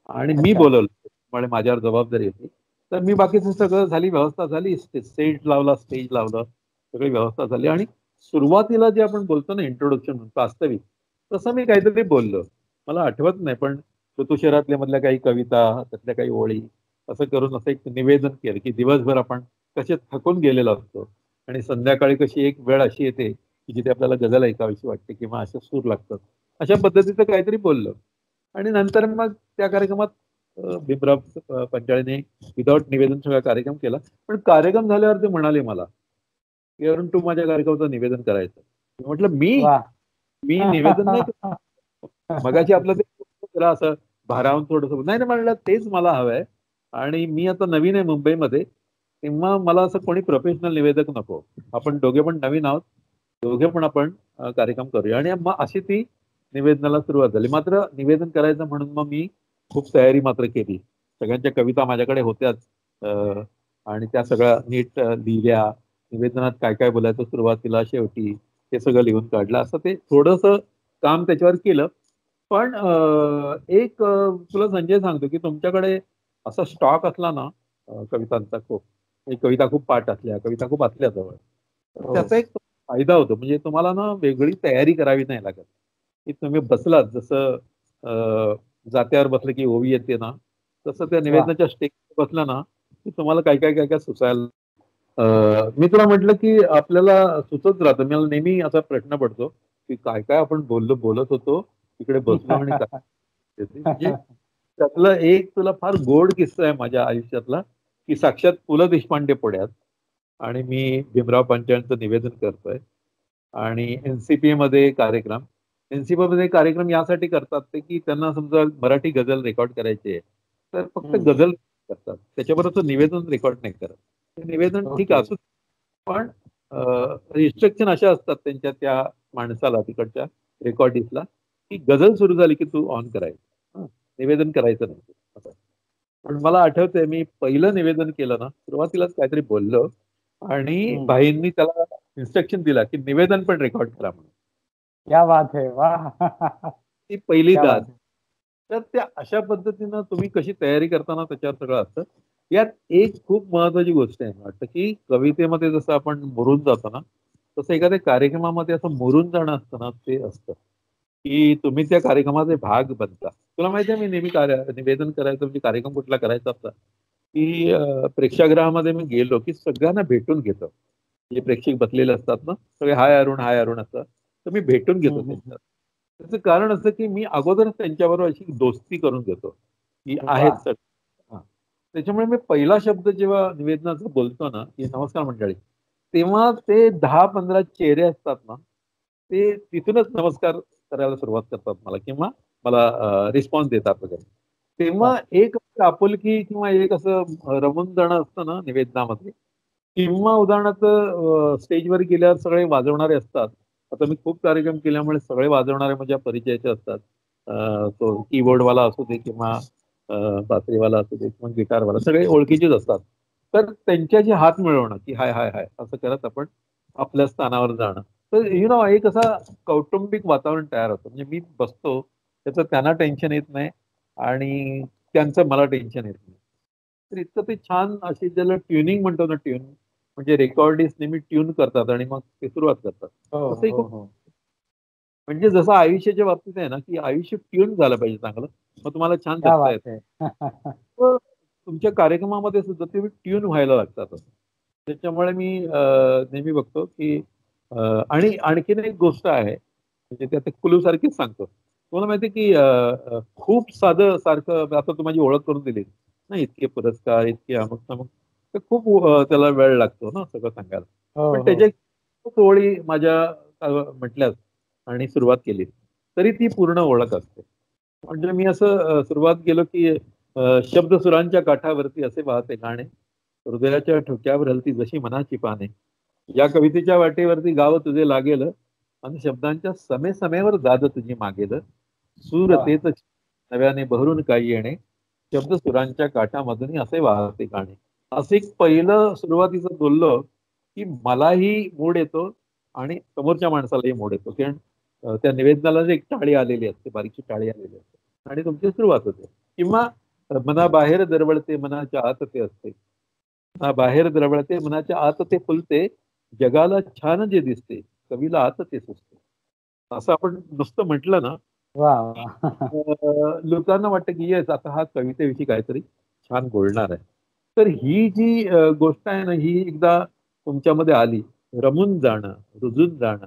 आणि मी अच्छा. बोलावलं. त्यामुळे माझ्यावर जबाबदारी होती. तर मी बाकीचं सगळं झाली, व्यवस्था झाली. स्टेज लावलं. सगळी व्यवस्था झाली आणि सुरुवातीला जे आपण बोलतो ना इंट्रोडक्शन प्रास्ताविक, तसं मी काहीतरी बोललो. मला आठवत नाही, पण ऋतुशरातल्या मधल्या काही कविता, त्यातल्या काही ओळी असं करून असं एक निवेदन केलं, की दिवसभर आपण कसे थकून गेलेलो असतो आणि संध्याकाळी कशी एक वेळ अशी येते, की जिथे आपल्याला गझल ऐकावीशी वाटते किंवा असे सूर लागतात. अशा पद्धतीचं काहीतरी बोललो आणि नंतर मग त्या कार्यक्रमात भीमराव पंचाळेने विदाऊट निवेदन सगळा कार्यक्रम केला. पण कार्यक्रम झाल्यावर ते म्हणाले मला, की "अरुण, तू माझ्या कार्यक्रमाचं निवेदन करायचं." मी म्हटलं, "मी? वाह! मी निवेदन नाही करत." मगाशी आपलं ते जरा असं भारावून थोडंसं नाही, नाही म्हणलं, "तेच मला हवंय आणि मी आता नवीन आहे मुंबईमध्ये, तेव्हा मला असं कोणी प्रोफेशनल निवेदक नको. आपण दोघे पण नवीन आहोत. दोघे पण आपण कार्यक्रम करूया." आणि मग अशी ती निवेदनाला सुरुवात झाली. मात्र निवेदन करायचं म्हणून मग मी खूप तयारी मात्र केली. सगळ्यांच्या कविता माझ्याकडे होत्याच आणि त्या सगळ्या नीट लिहिल्या. निवेदनात काय काय बोलायचं सुरुवातीला, शेवटी हे सगळं लिहून काढलं. असं ते थोडंसं काम त्याच्यावर केलं. पण एक तुला संजय सांगतो, की तुमच्याकडे असा स्टॉक असला ना कवितांचा खूप, म्हणजे कविता खूप पाठ असल्या, कविता खूप असल्या जवळ, तर हो. त्याचा एक फायदा होतो. म्हणजे तुम्हाला ना वेगळी तयारी करावी नाही लागत, की तुम्ही बसलात जसं जात्यावर बसलं की ओवी येते ना, तसं त्या वाह! निवेदनाच्या स्टेजवर बसला ना, की तुम्हाला काय सुचायला. मी तुला म्हटलं, की आपल्याला सुचत राहतं. मला नेहमी असा प्रश्न पडतो, की काय आपण बोलत होतो, तिकडे बसलो आणि काय म्हणजे त्यातलं एक तुला फार गोड किस्सा आहे माझ्या आयुष्यातला, की साक्षात पु. ल. देशपांडे पुण्यात आणि मी भीमराव पंचाळेंचं निवेदन करतोय आणि एन-सी-पी-मध्ये कार्यक्रम. एन-सी-पीमध्ये कार्यक्रम यासाठी करतात ते, की त्यांना समजा मराठी गझल रेकॉर्ड करायची आहे, तर फक्त हं. गझल करतात. त्याच्याबरोबरचं निवेदन रेकॉर्ड नाही करत. ते निवेदन ठीक ओके. असू, पण रिस्ट्रिक्शन अशा असतात त्यांच्या त्या माणसाला, तिकडच्या रेकॉर्डिस्टला, की गझल सुरू झाली की तू ऑन करायचं. हं. निवेदन करायचं नाही असं. पण मला आठवतंय मी पहिलं निवेदन केलं ना, सुरुवातीलाच काहीतरी बोललो आणि हं. भाईंनी त्याला इन्स्ट्रक्शन दिला, की निवेदन पण रेकॉर्ड करा म्हणून. क्या बात है! वाह! ती पहिली क्या दाद. बात है! तर त्या अशा पद्धतीनं तुम्ही कशी तयारी करताना त्याच्यावर सगळं असतं. यात एक खूप महत्वाची गोष्ट आहे मला वाटतं, की कवितेमध्ये जसं आपण मुरून जातो ना, तसं एखाद्या कार्यक्रमामध्ये असं मोरून जाणं असतं ना, ते असतं की तुम्ही त्या कार्यक्रमाचे भाग बनता. तुला माहिती आहे, मी नेहमी निवेदन करायचं म्हणजे कार्यक्रम कुठला करायचा असता की प्रेक्षागृहामध्ये मी गेलो की सगळ्यांना भेटून घेतो. जे प्रेक्षक बसलेले असतात ना, सगळे हाय अरुण, हाय अरुण असतात. तर मी भेटून घेतो त्यांच्यात. त्याचं कारण असं की मी अगोदरच त्यांच्याबरोबर अशी दोस्ती करून घेतो की आहेत वा. सर. हां. त्याच्यामुळे मी पहिला शब्द जेव्हा निवेदनाचा बोलतो ना, की नमस्कार मंडळी, तेव्हा ते 10-15 चेहरे असतात ना, ते तिथूनच नमस्कार करायला सुरुवात करतात मला किंवा मला रिस्पॉन्स देतात वगैरे. तेव्हा वा. एक आपुलकी किंवा एक असं रमून जाणं असतं ना निवेदनामध्ये. किंवा उदाहरणार्थ स्टेजवर गेल्यावर सगळे वाजवणारे असतात. आता मी खूप कार्यक्रम केल्यामुळे सगळे वाजवणारे माझ्या परिचयाचे असतात. तो कीबोर्डवाला असू दे किंवा बासरीवाला असू दे किंवा गिटारवाला सगळे ओळखीचेच असतात. तर त्यांच्याशी हात मिळवणं की हाय, हाय, हाय असं करत आपण आपल्या स्थानावर जाणं. तर एक असा कौटुंबिक वातावरण तयार होतं. म्हणजे मी बसतो, त्याचं त्यांना टेन्शन येत नाही आणि त्यांचं मला टेन्शन येत नाही. तर इतकं ते छान अशी ज्याला ट्युनिंग म्हणतो ना, ट्यून म्हणजे रेकॉर्डिस्ट नेहमी ट्यून करतात आणि मग ते सुरुवात करतात. हो, तसंही हो, खूप हो. म्हणजे जसं आयुष्याच्या बाबतीत आहे ना, की आयुष्य ट्यून झालं पाहिजे चांगलं. मग तुम्हाला छान क्या जगता बात येतं. है. तर तुमच्या कार्यक्रमामध्ये सुद्धा तुम्ही ट्यून व्हायला लागतात. त्याच्यामुळे मी नेहमी बघतो, की आणि आणखीन एक गोष्ट आहे, म्हणजे ते आता क्लूसारखीच सांगतो. तुम्हाला माहिती आहे, की खूप साधं सारखं आता तू माझी ओळख करून दिली. ना इतके पुरस्कार, इतके अमुक-तमुक. तर खूप त्याला वेळ लागतो ना सगळं सांगायला. हो, पण हो. त्याच्या खूप ओळी माझ्या म्हटल्यात आणि सुरुवात केली, तरी ती पूर्ण ओळख असते. म्हणजे मी असं सुरुवात केलं, की शब्दसुरांच्या काठावरती असे वाहते गाणे, हृदयाच्या ठोक्यावर हलती जशी मनाची पाने. या कवितेच्या वाटेवरती गाव तुझे लागेल आणि शब्दांच्या समेसमेवर दाद तुझी मागेल. सूर वा. तेच नव्याने बहरून काही येणे, शब्द सुरांच्या काठामधून असे वाहते गाणे. असं एक पहिलं सुरुवातीचं बोललो, की मलाही मूड येतो आणि समोरच्या माणसालाही मूड येतो. कारण त्या निवेदनाला जी एक टाळी आलेली असते, बारीकशी टाळी आलेली असते आणि तुमची सुरुवात होते. किंवा मनाबाहेर दरवळते, मनाच्या आत ते असते. बाहेर दरवळते, मनाच्या आत ते फुलते, जगाला छान जे दिसते, कवीला आत ते सुचते. असं आपण नुसतं म्हटलं ना, वा, की वा. लोकांना वाटतं की येस आता हा कवितेविषयी काहीतरी छान बोलणार आहे. तर ही जी गोष्ट आहे ना, ही एकदा तुमच्यामध्ये आली, रमून जाणं, रुजून जाणं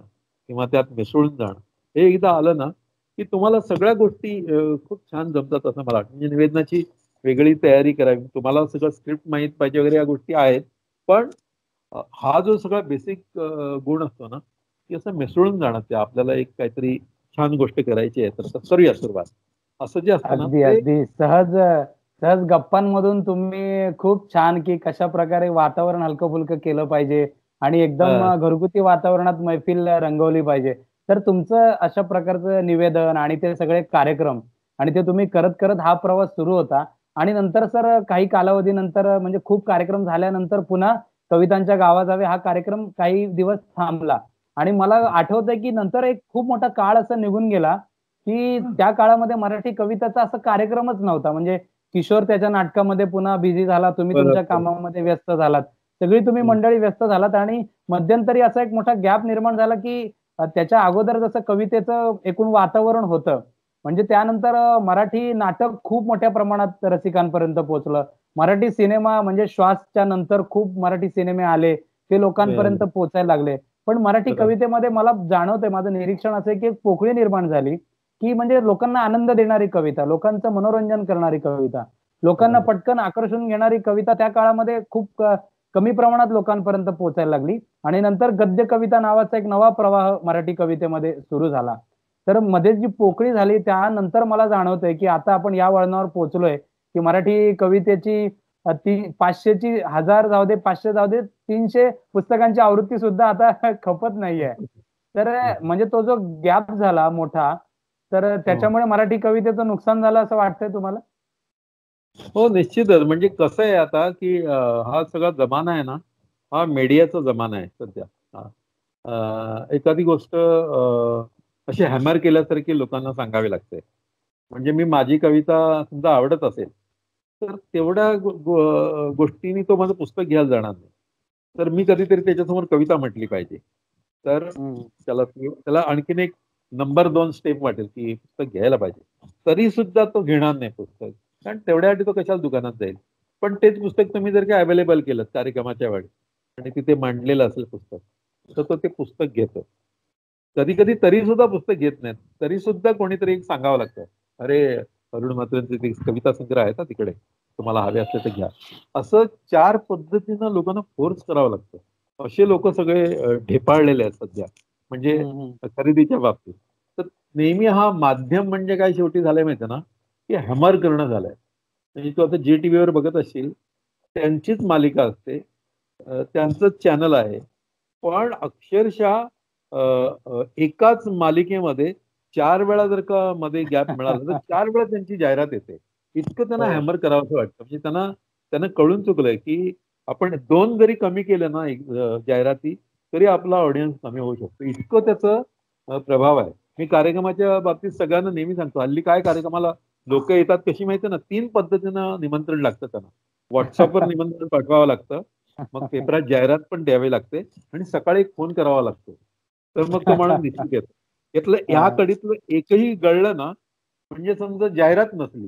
किंवा त्यात मिसळून जाणं, हे एकदा आलं ना, की तुम्हाला सगळ्या गोष्टी खूप छान जमतात असं मला वाटतं. म्हणजे निवेदनाची वेगळी तयारी करावी, तुम्हाला सगळं स्क्रिप्ट माहीत पाहिजे वगैरे या गोष्टी आहेत. पण हा जो सगळा बेसिक गुण असतो ना, की असं मिसळून जाणं ते आपल्याला एक काहीतरी छान गोष्ट करायची आहे, तर करूया सुरुवात. असं जे असतं ना अगदी, ते अगदी. सहज सहज गप्पांमधून तुम्ही खूप छान, की कशाप्रकारे वातावरण हलकं-फुलकं केलं पाहिजे आणि एकदम अ, घरगुती वातावरणात मैफिल रंगवली पाहिजे. तर तुमचं अशा प्रकारचं निवेदन आणि ते सगळे कार्यक्रम आणि ते तुम्ही करत-करत हा प्रवास सुरू होता आणि नंतर सर काही कालावधीनंतर म्हणजे खूप कार्यक्रम झाल्यानंतर पुन्हा कवितांच्या गावा जावे हा कार्यक्रम काही दिवस थांबला आणि मला आठवतंय, की नंतर एक खूप मोठा काळ असा निघून गेला की त्या काळामध्ये मराठी कवितेचा असा कार्यक्रमच नव्हता. म्हणजे किशोर त्याच्या नाटकामध्ये पुन्हा बिझी झाला, तुम्ही तुमच्या बरोबर. कामामध्ये व्यस्त झालात. सगळी तुम्ही हं, मंडळी व्यस्त झालात आणि मध्यंतरी असा एक मोठा गॅप निर्माण झाला, की त्याच्या अगोदर जसं कवितेचं एकूण वातावरण होतं, म्हणजे त्यानंतर मराठी नाटक खूप मोठ्या प्रमाणात रसिकांपर्यंत पोहोचलं. मराठी सिनेमा म्हणजे श्वासच्या नंतर खूप मराठी सिनेमे आले, ते लोकांपर्यंत मिळालं. पोहोचायला लागले. पण मराठी बरोबर. कवितेमध्ये मला जाणवतंय, माझं निरीक्षण असं आहे, की एक पोकळी निर्माण झाली, की म्हणजे लोकांना आनंद देणारी कविता, लोकांचं मनोरंजन करणारी कविता, लोकांना बरोबर. पटकन आकर्षून घेणारी कविता त्या काळामध्ये खूप कमी प्रमाणात लोकांपर्यंत पोहोचायला लागली आणि नंतर गद्य कविता नावाचा एक नवा प्रवाह मराठी कवितेमध्ये सुरू झाला. तर मध्ये जी पोकळी झाली त्यानंतर मला जाणवतंय, की आता आपण या वळणावर पोहोचलोय, की मराठी कवितेची ती 500ची 1000 जाऊ दे, 500 जाऊ दे, 300 पुस्तकांची आवृत्ती सुद्धा आता खपत नाहीये. तर म्हणजे तो जो गॅप झाला मोठा, तर हो. त्याच्यामुळे मराठी कवितेचं नुकसान झालं असं वाटतंय तुम्हाला? हो, निश्चितच. म्हणजे कसं आहे आता, की हा सगळा जमाना आहे ना, हा मीडियाचा जमाना आहे सध्या. हां. एखादी गोष्ट अशी हॅमर केल्यासारखी लोकांना सांगावी लागते. म्हणजे मी माझी कविता समजा आवडत असेल, तर तेवढ्या गोष्टींनी तो माझं पुस्तक घ्यायला जाणार नाही. तर मी कधीतरी त्याच्यासमोर कविता म्हटली पाहिजे. तर त्याला आणखीन एक नंबर 2 स्टेप वाटेल की पुस्तक घ्यायला पाहिजे. तरी सुद्धा तो घेणार नाही पुस्तक, कारण तेवढ्यासाठी तो कशाला दुकानात जाईल. पण तेच पुस्तक तुम्ही जर का अवेलेबल केलं कार्यक्रमाच्या वेळी आणि तिथे मांडलेलं असेल पुस्तक, तर तो ते पुस्तक घेतो. कधी कधी तरी सुद्धा पुस्तक घेत नाहीत, तरी सुद्धा कोणीतरी एक सांगावं लागतं, अरे अरुण म्हात्रेंचे ते कविता संग्रह आहेत ना तिकडे, तुम्हाला हवे असले तर घ्या. असं 4 पद्धतीनं लोकांना फोर्स करावं लागतं. असे लोक सगळे ढेपाळलेले आहेत सध्या, म्हणजे खरेदीच्या बाबतीत. तर नेहमी हा माध्यम म्हणजे काय शेवटी झालंय माहिती ना, की हॅमर करणं झालंय. म्हणजे तू आता जी टीव्हीवर बघत असशील, त्यांचीच मालिका असते, त्यांचंच चॅनल आहे, पण अक्षरशः एकाच मालिकेमध्ये 4 वेळा जर का मध्ये गॅप मिळाला तर 4 वेळा त्यांची जाहिरात येते. इतकं त्यांना हॅमर करावं असं वाटतं. म्हणजे त्यांना कळून चुकलंय की आपण 2 जरी कमी केलं ना जाहिराती, तरी आपला ऑडियन्स कमी होऊ शकतो. इतकं त्याचं प्रभाव आहे. मी कार्यक्रमाच्या बाबतीत सगळ्यांना नेहमी सांगतो, हल्ली काय कार्यक्रमाला लोक येतात कशी माहिती ना, 3 पद्धतीनं निमंत्रण लागतं त्यांना. WhatsAppवर निमंत्रण पाठवावं लागतं, मग पेपरात जाहिरात पण द्यावी लागते आणि सकाळी एक फोन करावा लागतो. तर मग तो माणूस निश्चित येतो. यातलं ह्या कडीतलं एकही गळलं ना, म्हणजे समजा जाहिरात नसली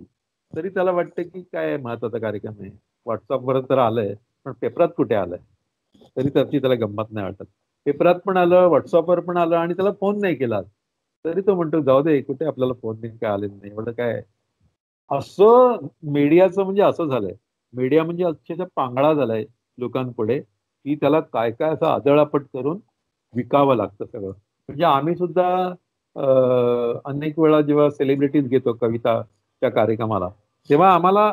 तरी त्याला वाटतं की काय महत्वाचा कार्यक्रम आहे. WhatsAppवर तर आलंय, पण पेपरात कुठे आलंय? तरी त्याची त्याला गंमत नाही वाटत. पेपरात पण आलं, WhatsAppवर पण आलं आणि त्याला फोन नाही केला, तरी तो म्हणतो जाऊ दे, कुठे आपल्याला फोन बिन काय आले नाही, एवढं काय. असं मीडियाचं म्हणजे असं झालंय. मीडिया म्हणजे अक्षरशः पांगळा झालाय लोकांपुढे, की त्याला काय काय असं आदळआपट करून विकावं लागतं सगळं. म्हणजे आम्ही सुद्धा अनेक वेळा जेव्हा सेलिब्रिटीज घेतो कविताच्या कार्यक्रमाला, तेव्हा आम्हाला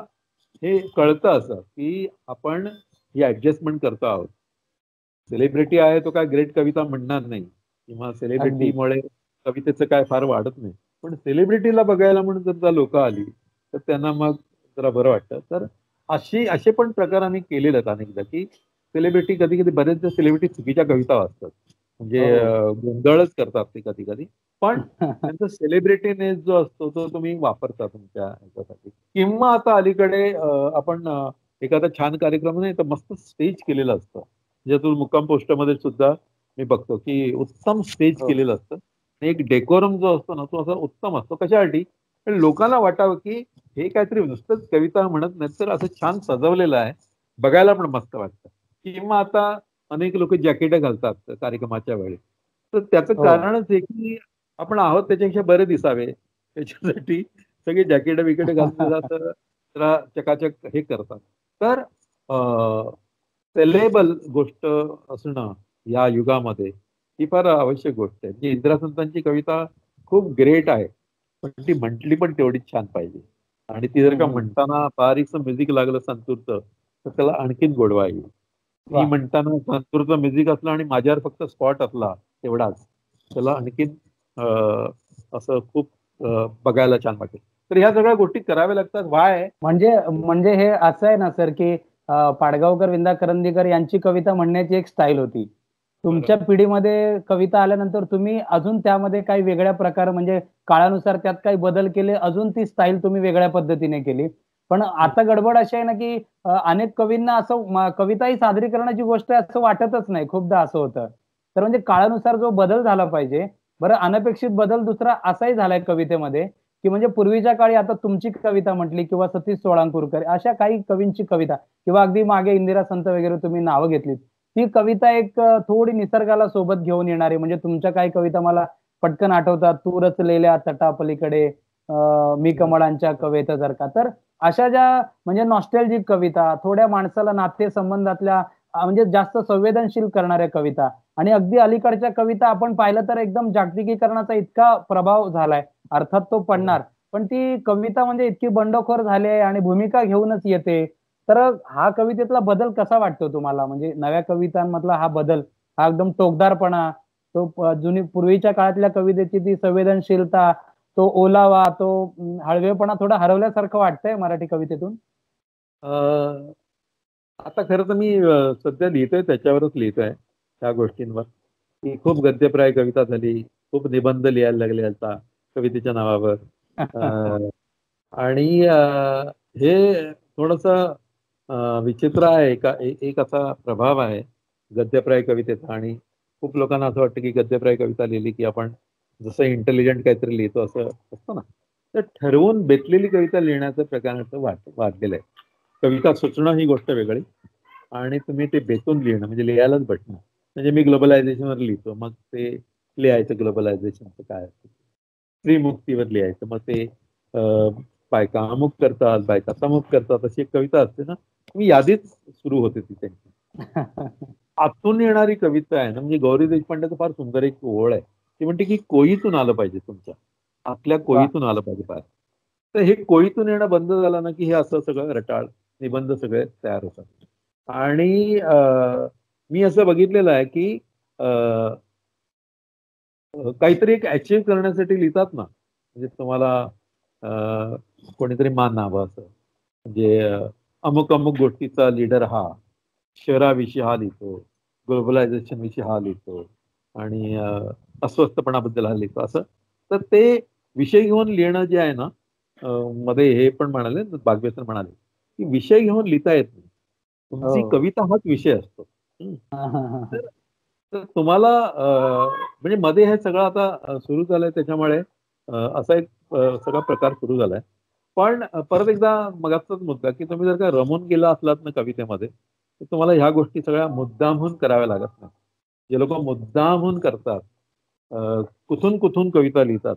हे कळतं असं की आपण ही ऍडजस्टमेंट करतो आहोत. सेलिब्रिटी आहे तो काय ग्रेट कविता म्हणणार नाही, किंवा अगदी. सेलिब्रिटीमुळे कवितेचं काय फार वाढत नाही. पण सेलिब्रिटीला बघायला म्हणून जर लोक आली तर त्यांना मग जरा बरं वाटतं. तर असे पण प्रकार आम्ही केलेले आहेत अनेकदा, की सेलिब्रिटी कधी कधी बरेचदा सेलिब्रिटी चुकीच्या कविता वाचतात, म्हणजे हो. गोंधळच करतात ते कधी कधी. पण त्यांचा सेलिब्रिटीनेस जो असतो तो तुम्ही वापरता तुमच्या ह्याच्यासाठी. किंवा आता अलीकडे आपण एखादा छान कार्यक्रम नाही तर मस्त स्टेज केलेलं असतं, ज्यातून मुक्काम पोस्टमध्ये सुद्धा मी बघतो की उत्तम स्टेज हो. केलेलं असतं. आणि एक डेकोरम जो असतो ना, तो असा उत्तम असतो. कशासाठी? पण लोकांना वाटावं की हे काहीतरी नुसतंच कविता म्हणत नाहीत, तर असं छान सजवलेलं आहे, बघायला पण मस्त वाटतं. किंवा आता अनेक लोक जॅकेट घालतात कार्यक्रमाच्या वेळी, तर त्याचं हो. कारणच आहे की आपण आहोत त्याच्यापेक्षा बरे दिसावे, त्याच्यासाठी सगळे जॅकेट बिकेट घालून जरा चकाचक हे करतात. तर सेलेबल गोष्ट असणं या युगामध्ये ही फार आवश्यक गोष्ट आहे. म्हणजे इंदिरासंतांची कविता खूप ग्रेट आहे, पण ती म्हटली पण तेवढीच छान पाहिजे. आणि ती जर का हम्म. म्हणताना बारीकचं म्युझिक लागलं संतूरचं, तर त्याला आणखीन गोडवा येईल. ती वा. म्हणताना संतूरचं म्युझिक असलं आणि माझ्यावर फक्त स्पॉट असला तेवढाच, त्याला आणखीन असं खूप बघायला छान वाटेल. तर ह्या सगळ्या गोष्टी कराव्या लागतात. वाय म्हणजे म्हणजे हे असं आहे ना सर, की पाडगावकर, विंदा करंदीकर यांची कविता म्हणण्याची एक स्टाईल होती. तुमच्या बरोबर. पिढीमध्ये कविता आल्यानंतर तुम्ही अजून त्यामध्ये काही वेगळ्या प्रकार, म्हणजे काळानुसार त्यात काही बदल केले, अजून ती स्टाईल तुम्ही वेगळ्या पद्धतीने केली. पण आता गडबड अशी आहे ना, की अनेक कवींना असं कविता ही सादरीकरणाची गोष्ट आहे असं वाटतच नाही. खूपदा असं होतं. तर म्हणजे काळानुसार जो बदल झाला पाहिजे. बरं, अनपेक्षित बदल दुसरा असाही झालाय कवितेमध्ये, की म्हणजे पूर्वीच्या काळी आता तुमची कविता म्हटली किंवा सतीश सोळांकूरकर अशा काही कवींची कविता, किंवा अगदी मागे इंदिरा संत वगैरे तुम्ही नावं घेतलीत. ती कविता एक थोडी निसर्गाला सोबत घेऊन येणारी, म्हणजे तुमच्या काही कविता मला पटकन आठवतात. तू रचलेल्या तटापलीकडे, मी कमळांच्या कवेत जर का. तर अशा ज्या म्हणजे नॉस्टॅल्जिक कविता, थोड्या माणसाला नातेसंबंधातल्या म्हणजे जास्त संवेदनशील करणाऱ्या कविता, आणि अगदी अलीकडच्या कविता आपण पाहिलं तर एकदम जागतिकीकरणाचा इतका प्रभाव झालाय. अर्थात तो बरोबर. पडणार, पण ती कविता म्हणजे इतकी बंडखोर झाली आहे आणि भूमिका घेऊनच येते. तर हा कवितेतला बदल कसा वाटतो तुम्हाला? म्हणजे नव्या कवितांमधला हा बदल, हा एकदम टोकदारपणा, तो जुनी पूर्वीच्या काळातल्या कवितेची ती संवेदनशीलता, तो ओलावा, तो हळवेपणा थोडा हरवल्यासारखं वाटतंय मराठी कवितेतून? अ, आता खरं तर मी सध्या लिहितोय त्याच्यावरच लिहितोय, त्या गोष्टींवर, की खूप गद्यप्राय कविता झाली, खूप निबंध लिहायला लागले आता कवितेच्या नावावर. अ, आणि हे थोडस विचित्र आहे. एक असा प्रभाव आहे गद्यप्राय कवितेचा आणि खूप लोकांना असं वाटतं की गद्यप्राय कविता लिहिली की आपण जसं इंटेलिजंट काहीतरी लिहितो असं असतं ना. तर ठरवून बेतलेली कविता लिहिण्याचं प्रकाराचं वाढलेलं आहे. कविता सुचणं ही गोष्ट वेगळी आणि तुम्ही ते बेतून लिहिणं म्हणजे लिहायलाच बसणं. म्हणजे मी ग्लोबलायझेशनवर लिहितो, मग ते लिहायचं ग्लोबलायझेशनचं काय असतं, स्त्रीमुक्तीवर लिहायचं, मग ते बायका अमुक करतात, बायका तमुक करतात, अशी एक कविता असते ना, मी यादीच सुरू होते ती त्यांची. आतून येणारी कविता आहे ना, म्हणजे गौरी देशपांडेचं फार सुंदर एक ओळ आहे. ती म्हणते की कोयीतून आलं पाहिजे, तुमच्या आपल्या वा. कोयीतून आलं पाहिजे बाहेर. तर हे कोयीतून येणं बंद झालं ना की हे असं सगळं रटाळ निबंध सगळे तयार होतात. आणि मी असं बघितलेलं आहे की काहीतरी एक अचीव्ह करण्यासाठी लिहितात ना, म्हणजे तुम्हाला कोणीतरी मानावं असं, म्हणजे अमुक अमुक गोष्टीचा लीडर हा, शहराविषयी हा लिहितो, ग्लोबलायझेशन विषयी हा लिहितो आणि अस्वस्थपणाबद्दल हा लिहितो असं. तर ते विषय घेऊन लिहिणं जे आहे ना, मध्ये हे पण म्हणाले, बागवेकर म्हणाले की विषय घेऊन लिहिता येत नाही, तुमची हो. कविता हाच विषय असतो. हा, हा, हा, हा. तर तर तुम्हाला म्हणजे मध्ये हे सगळं आता सुरू झालंय, त्याच्यामुळे असा एक सगळा प्रकार सुरू झालाय. पण परत एकदा मगाचाच मुद्दा की तुम्ही जर का रमून गेला असलात ना कवितेमध्ये, तर तुम्हाला ह्या गोष्टी सगळ्या मुद्दामहून कराव्या लागत नाही. जे लोक मुद्दामहून करतात, कुठून कुठून कविता लिहितात,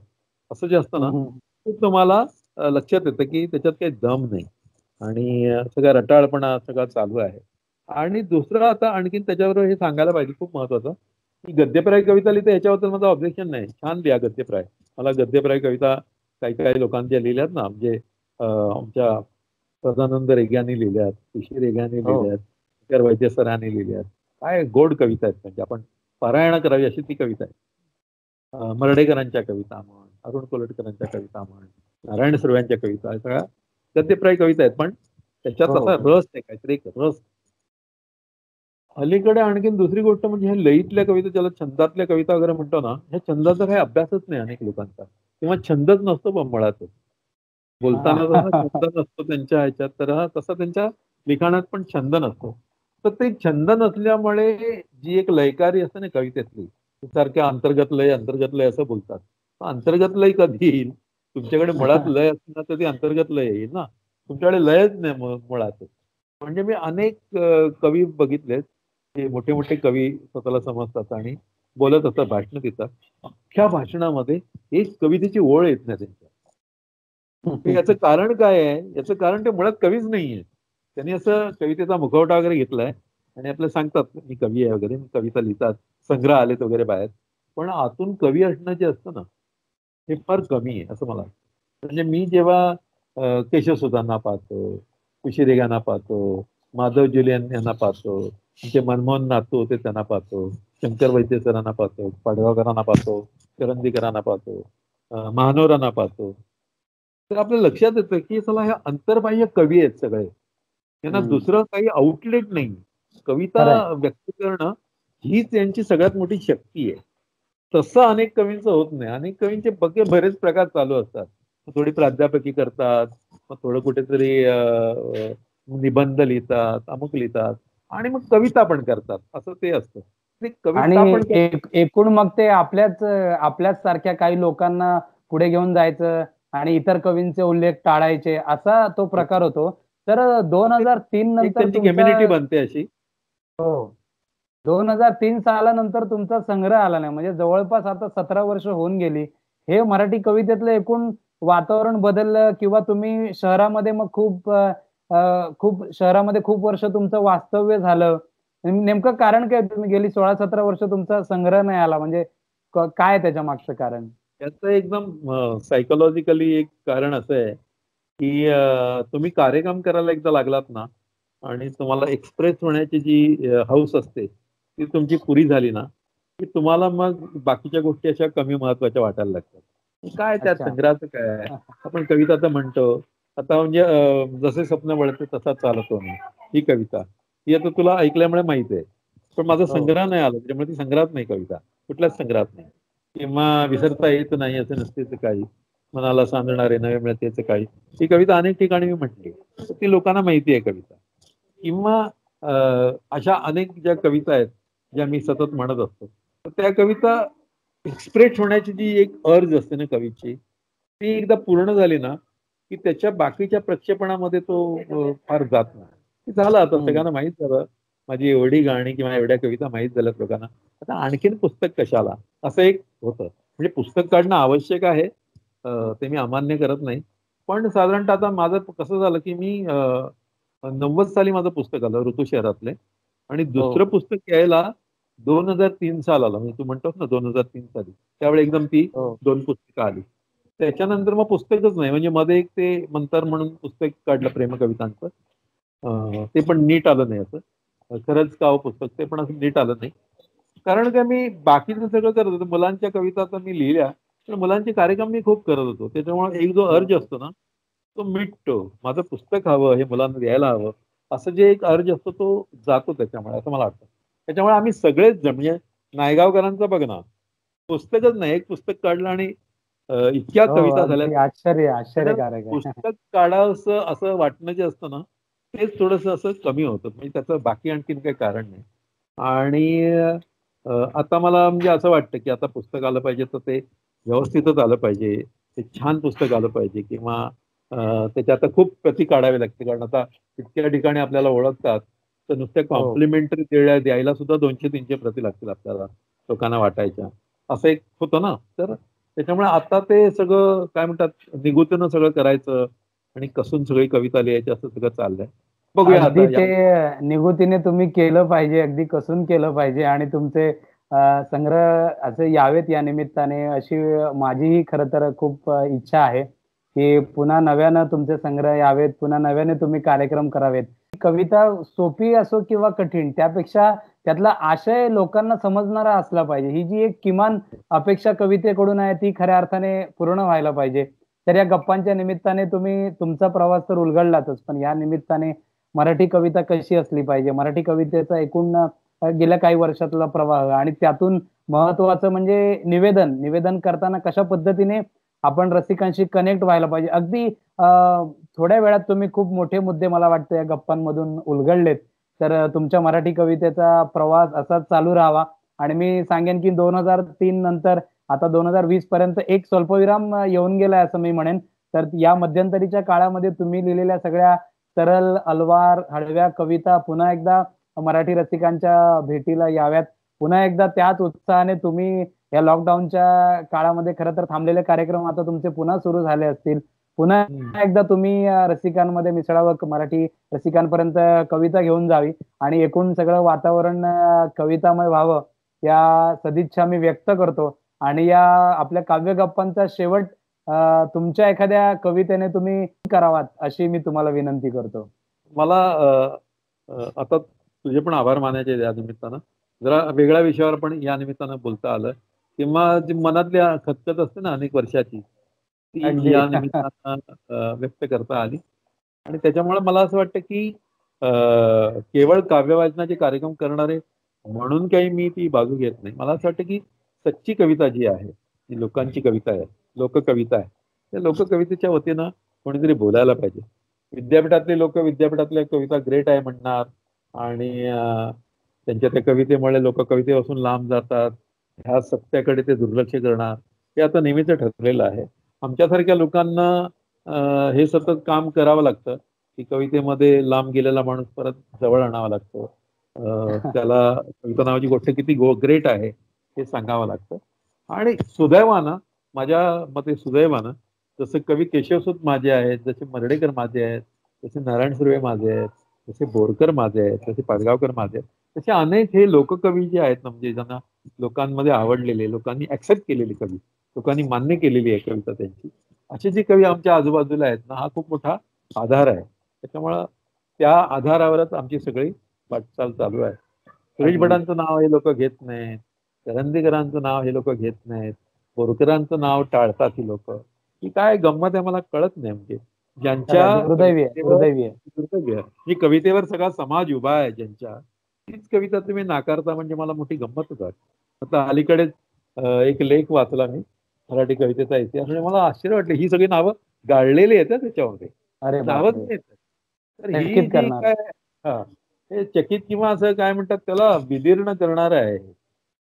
असं जे असतं ना, हम्म. ते तुम्हाला लक्षात येतं की त्याच्यात काही दम नाही आणि सगळा रटाळपणा सगळा चालू आहे. आणि दुसरं आता आणखीन त्याच्याबरोबर हे सांगायला पाहिजे, खूप महत्वाचं, की गद्यप्राय कविता लिहिते याच्याबद्दल माझं ऑब्जेक्शन नाही, छान लिहा गद्यप्राय. मला गद्यप्राय कविता काही काही लोकांच्या लिहिल्यात ना, म्हणजे आमच्या सदानंद रेग्यानी लिहिल्यात, सुशील रेग्यानी हो. लिहिल्यात, शंकर वैद्य सरांनी लिहिल्यात. काय गोड कविता आहेत, म्हणजे आपण पारायण करावी अशी ती कविता आहे. मर्ढेकरांच्या कविता म्हण, अरुण कोलटकरांच्या कविता म्हण, नारायण सुर्व्यांच्या कविता, या सगळ्या गद्यप्राय कविता आहेत, पण त्याच्यात हो. असा रस आहे, काहीतरी एक रस. अलीकडे आणखीन दुसरी गोष्ट म्हणजे हे लयीतल्या कविता, ज्याला छंदातल्या कविता वगैरे म्हणतो ना, ह्या छंदाचा काही अभ्यासच नाही अनेक लोकांचा, किंवा छंदच नसतो पण मुळातच. बोलताना जसा हा. छंद नसतो त्यांच्या ह्याच्यात, तर तसा त्यांच्या लिखाणात पण छंद नसतो. तर ते छंद नसल्यामुळे जी एक लयकारी असते ना कवितेतली, सारख्या अंतर्गत लय असं बोलतात. अंतर्गत लय कधी येईल? तुमच्याकडे मुळात लय असेल ना, तर ती अंतर्गत लय येईल ना. तुमच्याकडे लयच नाही मुळातच. म्हणजे मी अनेक कवी बघितलेत, ते मोठे मोठे कवी स्वतःला समजतात आणि बोलत असतात, भाषण देतात. अख्ख्या भाषणामध्ये एक कवितेची ओळ येत नाही त्यांच्या. तर याचं कारण काय आहे? याचं कारण ते मुळात कवीच नाहीये. त्यांनी असं कवितेचा मुखवटा वगैरे घेतलाय आणि आपल्याला सांगतात मी कवी आहे वगैरे, कविता लिहितात, संग्रह आलेत वगैरे बाहेर. पण आतून कवी असणं जे असतं ना, हे फार कमी आहे असं मला वाटतं. म्हणजे मी जेव्हा केशवसुधांना पाहतो, कुशिरेगांना पाहतो, माधव जुलियन यांना पाहतो, ते मनमोहन नातू होते त्यांना पाहतो, शंकर वैद्य सरांना पाहतो, पाडगावकरांना पाहतो, करंदीकरांना पाहतो, महानोरांना पाहतो, तर आपल्या लक्षात येतं की चला हे अंतर्बाह्य कवी आहेत सगळे. त्यांना हम्म. दुसरं काही आउटलेट नाही. कविता खरंय. व्यक्त करणं हीच यांची सगळ्यात मोठी शक्ती आहे. तसं अनेक कवींचं होत नाही. अनेक कवींचे बरेच प्रकार चालू असतात. थोडी प्राध्यापकी करतात, मग थोडं कुठेतरी निबंध लिहितात, अमुक लिहितात आणि मग कविता पण करतात. असं ते असतं. ते आणि कविता पण एकूण मग ते आपल्याच सारख्या काही लोकांना पुढे घेऊन जायचं आणि इतर कवींचे उल्लेख टाळायचे, असा तो प्रकार होतो. तर 2003 एक नंतर त्यांची तुमचा कम्युनिटी बनते अशी. हो, 2003 सालानंतर तुमचा संग्रह आला नाही, म्हणजे जवळपास आता 17 वर्ष होऊन गेली. हे मराठी कवितेतलं एकूण वातावरण बदललं किंवा तुम्ही शहरामध्ये मग खूप शहरामध्ये खूप वर्ष तुमचं वास्तव्य झालं. नेमकं कारण काय? तुम्ही गेली 16-17 वर्ष तुमचा संग्रह नाही आला, म्हणजे काय आहे त्याच्या मागचं कारण? याचं एकदम सायकोलॉजिकली एक कारण असं आहे, की तुम्ही कार्यक्रम करायला एकदा लागलात ना आणि तुम्हाला एक्सप्रेस होण्याची जी हौस असते, ती तुमची पुरी झाली ना, की तुम्हाला मग बाकीच्या गोष्टी अशा कमी महत्त्वाच्या वाटायला लागतात. काय त्यात अच्छा. संग्रहाचं काय आहे? आपण कविता तर म्हणतो. आता म्हणजे जसे स्वप्न वळते तसा चालतो मी. ही कविता. ही आता तुला ऐकल्यामुळे माहिती आहे. पण माझा हो. संग्रह नाही आला, त्याच्यामुळे ती संग्रहात नाही कविता. कुठल्याच संग्रहात नाही. किंवा विसरता येत नाही असे नसतेच काही, मनाला सांगणारे नवे मिळतेच काही. ही कविता अनेक ठिकाणी मी म्हटली. ती लोकांना माहिती आहे कविता. किंवा अशा अनेक ज्या कविता आहेत, ज्या मी सतत म्हणत असतो. तर त्या कविता एक्सप्रेस होण्याची जी एक अर्ज असते ना कवीची, ती एकदा पूर्ण झाली ना की त्याच्या बाकीच्या प्रक्षेपणामध्ये तो फार जात नाही. झालं आता सगळ्यांना माहीत झालं, माझी एवढी गाणी किंवा एवढ्या कविता माहीत झाल्यात लोकांना, आता आणखीन पुस्तक कशाला, असं एक होतं. म्हणजे पुस्तक काढणं आवश्यक आहे, ते मी अमान्य करत नाही. पण साधारणतः आता माझं कसं झालं की मी 90 साली माझं पुस्तक आलं ऋतू शहरातले, आणि दुसरं पुस्तक यायला 2003 साल आला. म्हणजे तू म्हणतोस ना 2003 साली, त्यावेळी एकदम ती 2 पुस्तकं आली. त्याच्यानंतर मग पुस्तकच नाही. म्हणजे मध्ये एक ते मंतर म्हणून पुस्तक काढलं प्रेमकवितांचं, ते पण नीट आलं नाही. असं खरंच का हो पुस्तक, ते पण असं नीट आलं नाही. कारण काय, मी बाकीचं सगळं करत होतो. मुलांच्या कविता तर मी लिहिल्या, पण मुलांचे कार्यक्रम मी खूप करत होतो. त्याच्यामुळे एक जो अर्ज असतो ना तो मिटतो. माझं पुस्तक हवं, हे मुलांना द्यायला हवं, असं जे एक अर्ज असतो तो जातो त्याच्यामुळे, असं मला वाटतं. त्याच्यामुळे आम्ही सगळेच जण, म्हणजे नायगावकरांचं बघ ना, पुस्तकच नाही, एक पुस्तक काढलं आणि इतक्या कविता झाल्या. अगदी आश्चर्य पण आश्चर्यकारक आहे. पुस्तक काढावंसं असं वाटणं जे असतं ना, तेच थोडंसं असं कमी होतं. म्हणजे त्याचं बाकी आणखीन काही कारण नाही. आणि आता मला म्हणजे असं वाटतं की आता पुस्तक आलं पाहिजे तर ते व्यवस्थितच आलं पाहिजे, ते छान पुस्तक आलं पाहिजे, किंवा त्याच्या आता खूप प्रती काढावी लागते. कारण आता इतक्या ठिकाणी आपल्याला ओळखतात, तर नुसत्या कॉम्प्लिमेंटरी द्यायला सुद्धा 200-300 प्रती लागतील आपल्याला, लोकांना वाटायच्या. असं एक होतं ना. तर त्याच्यामुळे आता ते सगळं काय म्हणतात, निगुतीनं सगळं करायचं आणि कसून सगळी कविता लिहायची, असं सगळं चाललंय. बघूया अगदी आता ते निगुतीने तुम्ही केलं पाहिजे, अगदी कसून केलं पाहिजे आणि तुमचे संग्रह असे यावेत या निमित्ताने, अशी माझीही खरं तर खूप इच्छा आहे, की पुन्हा नव्यानं तुमचे संग्रह यावेत, पुन्हा नव्याने तुम्ही कार्यक्रम करावेत. कविता सोपी असो किंवा कठीण, त्यापेक्षा त्यातला आशय लोकांना समजणारा असला पाहिजे. ही जी एक किमान अपेक्षा कवितेकडून आहे, ती खऱ्या अर्थाने पूर्ण व्हायला पाहिजे. तर या गप्पांच्या निमित्ताने तुम्ही तुमचा प्रवास तर उलगडलाच, पण या निमित्ताने मराठी कविता कशी असली पाहिजे, मराठी कवितेचा एकूण गेल्या काही वर्षातला प्रवाह आणि त्यातून महत्त्वाचं म्हणजे निवेदन करताना कशा पद्धतीने आपण रसिकांशी कनेक्ट व्हायला पाहिजे. अगदी थोड्या वेळात तुम्ही खूप मोठे मुद्दे मला वाटतं या गप्पांमधून उलगडलेत. तर तुमच्या मराठी कवितेचा प्रवास असाच चालू राहावा आणि मी सांगेन की 2003 नंतर आता 2020 पर्यंत एक स्वल्पविराम येऊन गेलाय असं मी म्हणेन. तर या मध्यंतरीच्या काळामध्ये तुम्ही लिहिलेल्या सगळ्या सरळ, अलवार, हळव्या कविता पुन्हा एकदा मराठी रसिकांच्या भेटीला याव्यात. पुन्हा एकदा त्याच उत्साहाने तुम्ही या लॉकडाऊनच्या काळामध्ये खरं तर थांबलेले कार्यक्रम आता तुमचे पुन्हा सुरू झाले असतील. पुन्हा एकदा तुम्ही रसिकांमध्ये मिसळावं, मराठी रसिकांपर्यंत कविता घेऊन जावी आणि एकूण सगळं वातावरण कवितामय व्हावं, या सदिच्छा मी व्यक्त करतो आणि या आपल्या काव्य गप्पांचा शेवट तुमच्या एखाद्या कवितेने तुम्ही करावात, अशी मी तुम्हाला विनंती करतो. मला आता तुझे पण आभार मानायचे या निमित्तानं. जरा वेगळ्या विषयावर पण या निमित्तानं बोलता आलं, किंवा जी मनातल्या खतखत असते ना अनेक वर्षाची, ती अगदी. या निमित्तानं व्यक्त करता आली. आणि त्याच्यामुळे मला असं वाटतं की केवळ काव्यवाचनाचे कार्यक्रम करणारे म्हणून काही मी ती बाजू घेत नाही. मला असं वाटतं की सच्ची कविता जी आहे, ती लोकांची कविता आहे, लोककविता आहे, त्या लोककवितेच्या वतीनं कोणीतरी बोलायला पाहिजे. विद्यापीठातले लोक विद्यापीठातल्या कविता ग्रेट आहे म्हणणार, आणि त्यांच्या त्या कवितेमुळे लोक कवितेपासून लांब जातात, ह्या सत्याकडे ते दुर्लक्ष करणार, हे आता नेहमीच ठरलेलं आहे. आमच्यासारख्या लोकांना हे सतत काम करावं लागतं की कवितेमध्ये लांब गेलेला माणूस परत जवळ आणावा लागतो. त्याला कविता नावाची गोष्ट किती ग्रेट आहे हे सांगावं लागतं. आणि सुदैवानं, माझ्या मते सुदैवानं, जसं कवी केशवसूत माझे आहेत, जसे मर्ढेकर माझे आहेत, जसे नारायण सुर्वे माझे आहेत, जसे बोरकर माझे आहेत, जसे पाडगावकर माझे आहेत, तसे अनेक हे लोककवी जे आहेत ना, म्हणजे ज्यांना लोकांमध्ये आवडलेले, लोकांनी ऍक्सेप्ट केलेली कवी, लोकांनी मान्य केलेली आहे कविता त्यांची, असे जे कवी आमच्या आजूबाजूला आहेत ना, हा खूप मोठा आधार आहे. त्याच्यामुळं त्या आधारावरच आमची सगळी वाटचाल चालू आहे. सुरेश भटांचं नाव हे लोक घेत नाहीत, करंदीकरांचं नाव हे लोक घेत नाहीत, बोरकरांचं नाव टाळतात ही लोक. ही काय गंमत आहे मला कळत नाही. म्हणजे ज्यांच्या दुर्दैवी आहे, कवितेवर दुर्दैवी आहे. कर्तव्य आहे, जी कवितेवर सगळा समाज उभा आहे ज्यांच्या, तीच कविता तुम्ही नाकारता म्हणजे मला मोठी गंमतच आहे. आता अलीकडेच एक लेख वाचला मी, मराठी कवितेचा इतिहास, आणि मला आश्चर्य वाटलं, ही सगळी नावं गाळलेली आहेत त्याच्यामध्ये, अरे नावच बापरे! नाही. तर ही चकित जी करणार. काय, हा, हे चकित किंवा असं काय म्हणतात त्याला, विदीर्ण करणार आहे.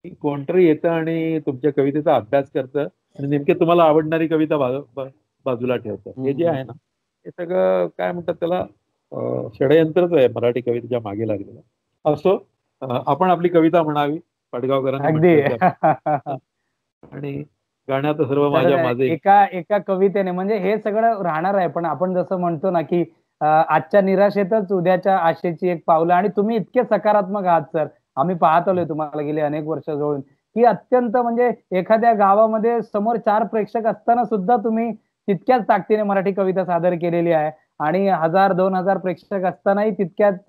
की कोणतरी येतं आणि तुमच्या कवितेचा अभ्यास करतं आणि नेमके तुम्हाला आवडणारी कविता बाजूला ठेवतं. हे जे आहे ना, हे सगळं काय म्हणतात त्याला षडयंत्रच आहे मराठी कवितेच्या मागे लागलेलं. असो, आपण आपली कविता म्हणावी, पाडगावकरांनी अगदी. म्हटलं त्या आणि गाण्यात सर्व तर माझ्या माझे. एका एका कवितेने म्हणजे हे सगळं राहणार आहे, पण आपण जसं म्हणतो ना, की आजच्या निराशेतच उद्याच्या आशेची एक पावलं आणि तुम्ही इतके सकारात्मक आहात सर. आम्ही पाहत आलोय तुम्हाला गेली अनेक वर्ष जवळून, की अत्यंत म्हणजे एखाद्या गावामध्ये समोर 4 प्रेक्षक असताना सुद्धा तुम्ही तितक्याच ताकदीने मराठी कविता सादर केलेली आहे आणि 1000-2000 प्रेक्षक असतानाही तितक्याच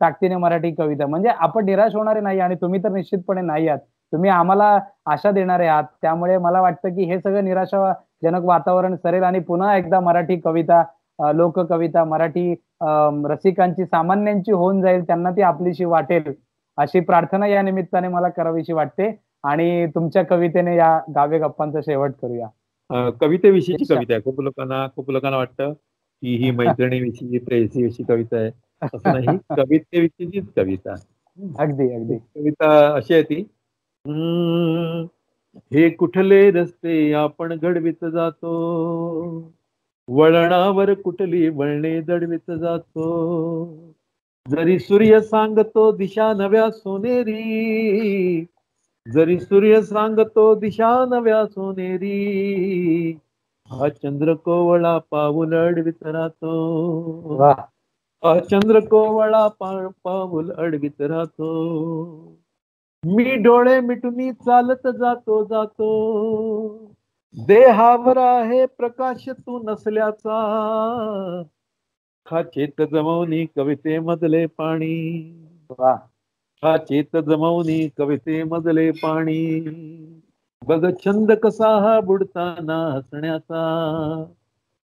ताकदीने मराठी कविता. म्हणजे आपण निराश होणारे नाही आणि तुम्ही तर निश्चितपणे नाही आहात. तुम्ही आम्हाला आशा देणारे आहात. त्यामुळे मला वाटतं, की हे सगळं निराशाजनक वातावरण सरेल आणि पुन्हा एकदा मराठी कविता, लोककविता, मराठी रसिकांची, सामान्यांची होऊन जाईल. त्यांना ती आपलीशी वाटेल, अशी प्रार्थना या निमित्ताने मला करावीशी वाटते आणि तुमच्या कवितेने या गावे गप्पांचा शेवट करूया. कवितेविषयीची निश्चय. कविता आहे. खूप लोकांना वाटतं की ही मैत्रिणीविषयी, प्रेयसीविषयी कविता आहे. असं नाही, कवितेविषयीचीच कविता. अगदी, अगदी. कविता अशी आहे ती. हम्म, हे कुठले रस्ते आपण घडवीत जातो, वळणावर कुठली वळणे दडवीत जातो, जरी सूर्य सांगतो दिशा नव्या सोनेरी, जरी सूर्य सांगतो दिशा नव्या सोनेरी, हा चंद्र कोवळा पाऊल अडवीत राहतो, वाह! हा चंद्र कोवळा पाऊल अडवीत राहतो, मी डोळे मिटून चालत जातो जातो, देहावर आहे प्रकाश तू नसल्याचा, हा चेत जमवनी कवितेमधले पाणी, वाह! हा चेत जमवनी कवितेमधले पाणी, बघ छंद कसा हा बुडताना हसण्याचा,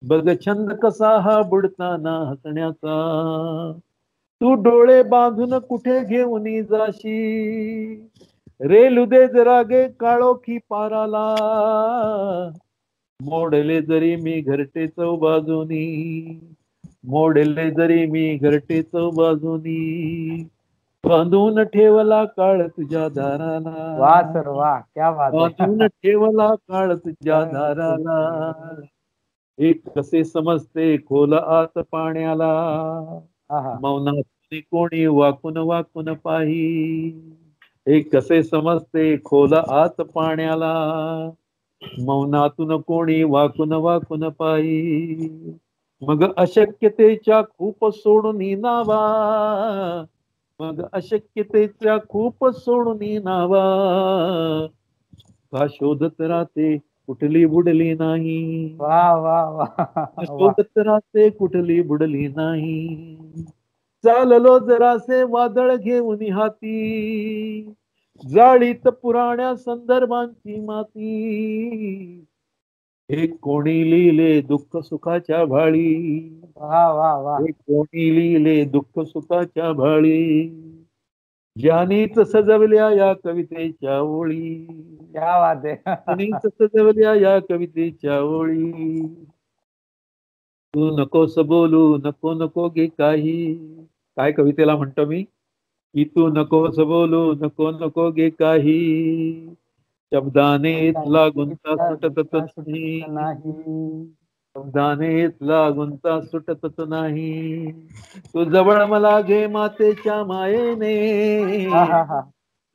बघ छंद कसा हा बुडताना हसण्याचा, तू डोळे बांधून कुठे घेऊन जाशी, रेलू दे जरा गे काळोखी पाराला, मोडले जरी मी घरटे चौबाजूनी, मोडले जरी मी घरटे चौबाजूनी, बांधून ठेवला काळ तुझ्या दाराला, वाह सर वाह! क्या बात बांधून है! ठेवला काळ तुझ्या दाराला, एक कसे समजते खोल आत पाण्याला, आहा! मौनात कोणी वाकून वाकून पाही, एक कसे समजते खोल आत पाण्याला, मौनातून कोणी वाकून वाकून पाही, मग अशक्यतेच्या खूप सोडून नावा, मग अशक्यतेच्या खूप सोडून नावा, का शोधत राहते कुठली बुडली नाही, वाह, वाह, वाह! वाह! शोधत राहते कुठली बुडली नाही, चाललो जरासे वादळ घेऊन हाती, जाळीत पुराण्या संदर्भांची माती, हे कोणी लिहिले दुःख सुखाच्या भाळी, वाह, वाह, वाह! हे कोणी लिहिले दुःख सुखाच्या भाळी, ज्यानीच सजवल्या या कवितेच्या ओळी, क्या बात है! ज्यानीच सजवल्या या कवितेच्या ओळी, तू नकोस बोलू नको नको गे काही, काय कवितेला म्हणतो मी, की तू नकोस बोलू नको नको गे काही, शब्दाने तुला गुंता सुटतच नाही, नाही. शब्दाने तुला गुंता सुटतच नाही, तू जवळ मला घे मातेच्या मायेने, आहाहा!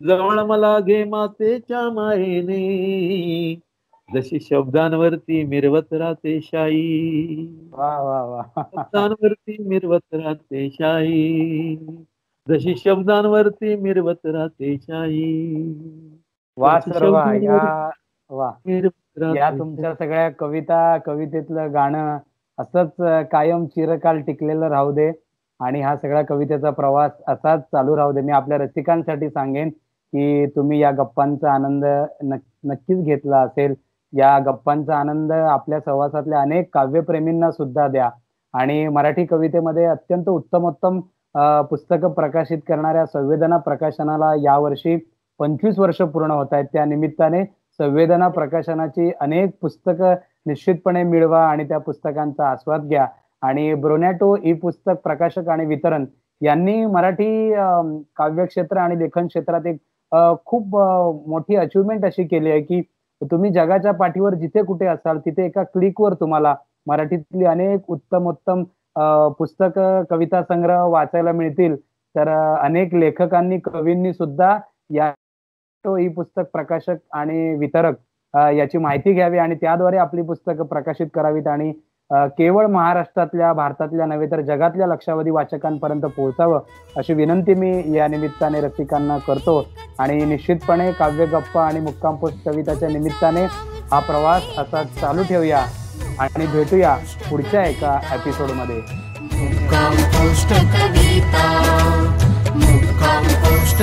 जवळ मला घे मातेच्या मायेने, जशी शब्दांवरती मिरवत राहते शाई, वाह, वाह, वाह! शब्दांवरती मिरवत राहते शाई, जशी शब्दांवरती मिरवत राहते शाई, वाह जशी सर वाह! शब्दांवर वाह! मिरवत या राहते शाई. तुमच्या सगळ्या कविता, कवितेतलं गाणं असंच कायम चिरकाल टिकलेलं राहू दे आणि हा सगळा कवितेचा प्रवास असाच चालू राहू दे. मी आपल्या रसिकांसाठी सांगेन, की तुम्ही या गप्पांचा आनंद नक्कीच घेतला असेल. या गप्पांचा आनंद आपल्या सहवासातल्या अनेक काव्यप्रेमींना सुद्धा द्या आणि मराठी कवितेमध्ये अत्यंत उत्तमोत्तम पुस्तकं प्रकाशित करणाऱ्या संवेदना प्रकाशनाला यावर्षी 25 वर्ष पूर्ण होत आहेत. त्या निमित्ताने संवेदना प्रकाशनाची अनेक पुस्तकं निश्चितपणे मिळवा आणि त्या पुस्तकांचा आस्वाद घ्या आणि ब्रोनॅटो ई पुस्तक प्रकाशक आणि वितरण यांनी मराठी काव्यक्षेत्र आणि लेखन क्षेत्रात एक खूप मोठी अचिव्हमेंट अशी केली आहे की तुम्ही जगाच्या पाठीवर जिथे कुठे असाल तिथे एका क्लिकवर तुम्हाला मराठीतली अनेक उत्तम उत्तम पुस्तक, कविता संग्रह वाचायला मिळतील. तर अनेक लेखकांनी, कवींनी सुद्धा या ही पुस्तक प्रकाशक आणि वितरक याची माहिती घ्यावी आणि त्याद्वारे आपली पुस्तकं प्रकाशित करावीत आणि केवळ महाराष्ट्रातल्या, भारतातल्या नव्हे तर जगातल्या लक्षावधी वाचकांपर्यंत पोहोचावं अशी विनंती मी या निमित्ताने रसिकांना करतो. आणि निश्चितपणे काव्य गप्पा आणि मुक्काम पोस्ट कविताच्या निमित्ताने हा प्रवास असा चालू ठेवूया आणि भेटूया पुढच्या एका एपिसोडमध्ये. मुक्काम पोस्ट कविता, मुक्काम पोस्ट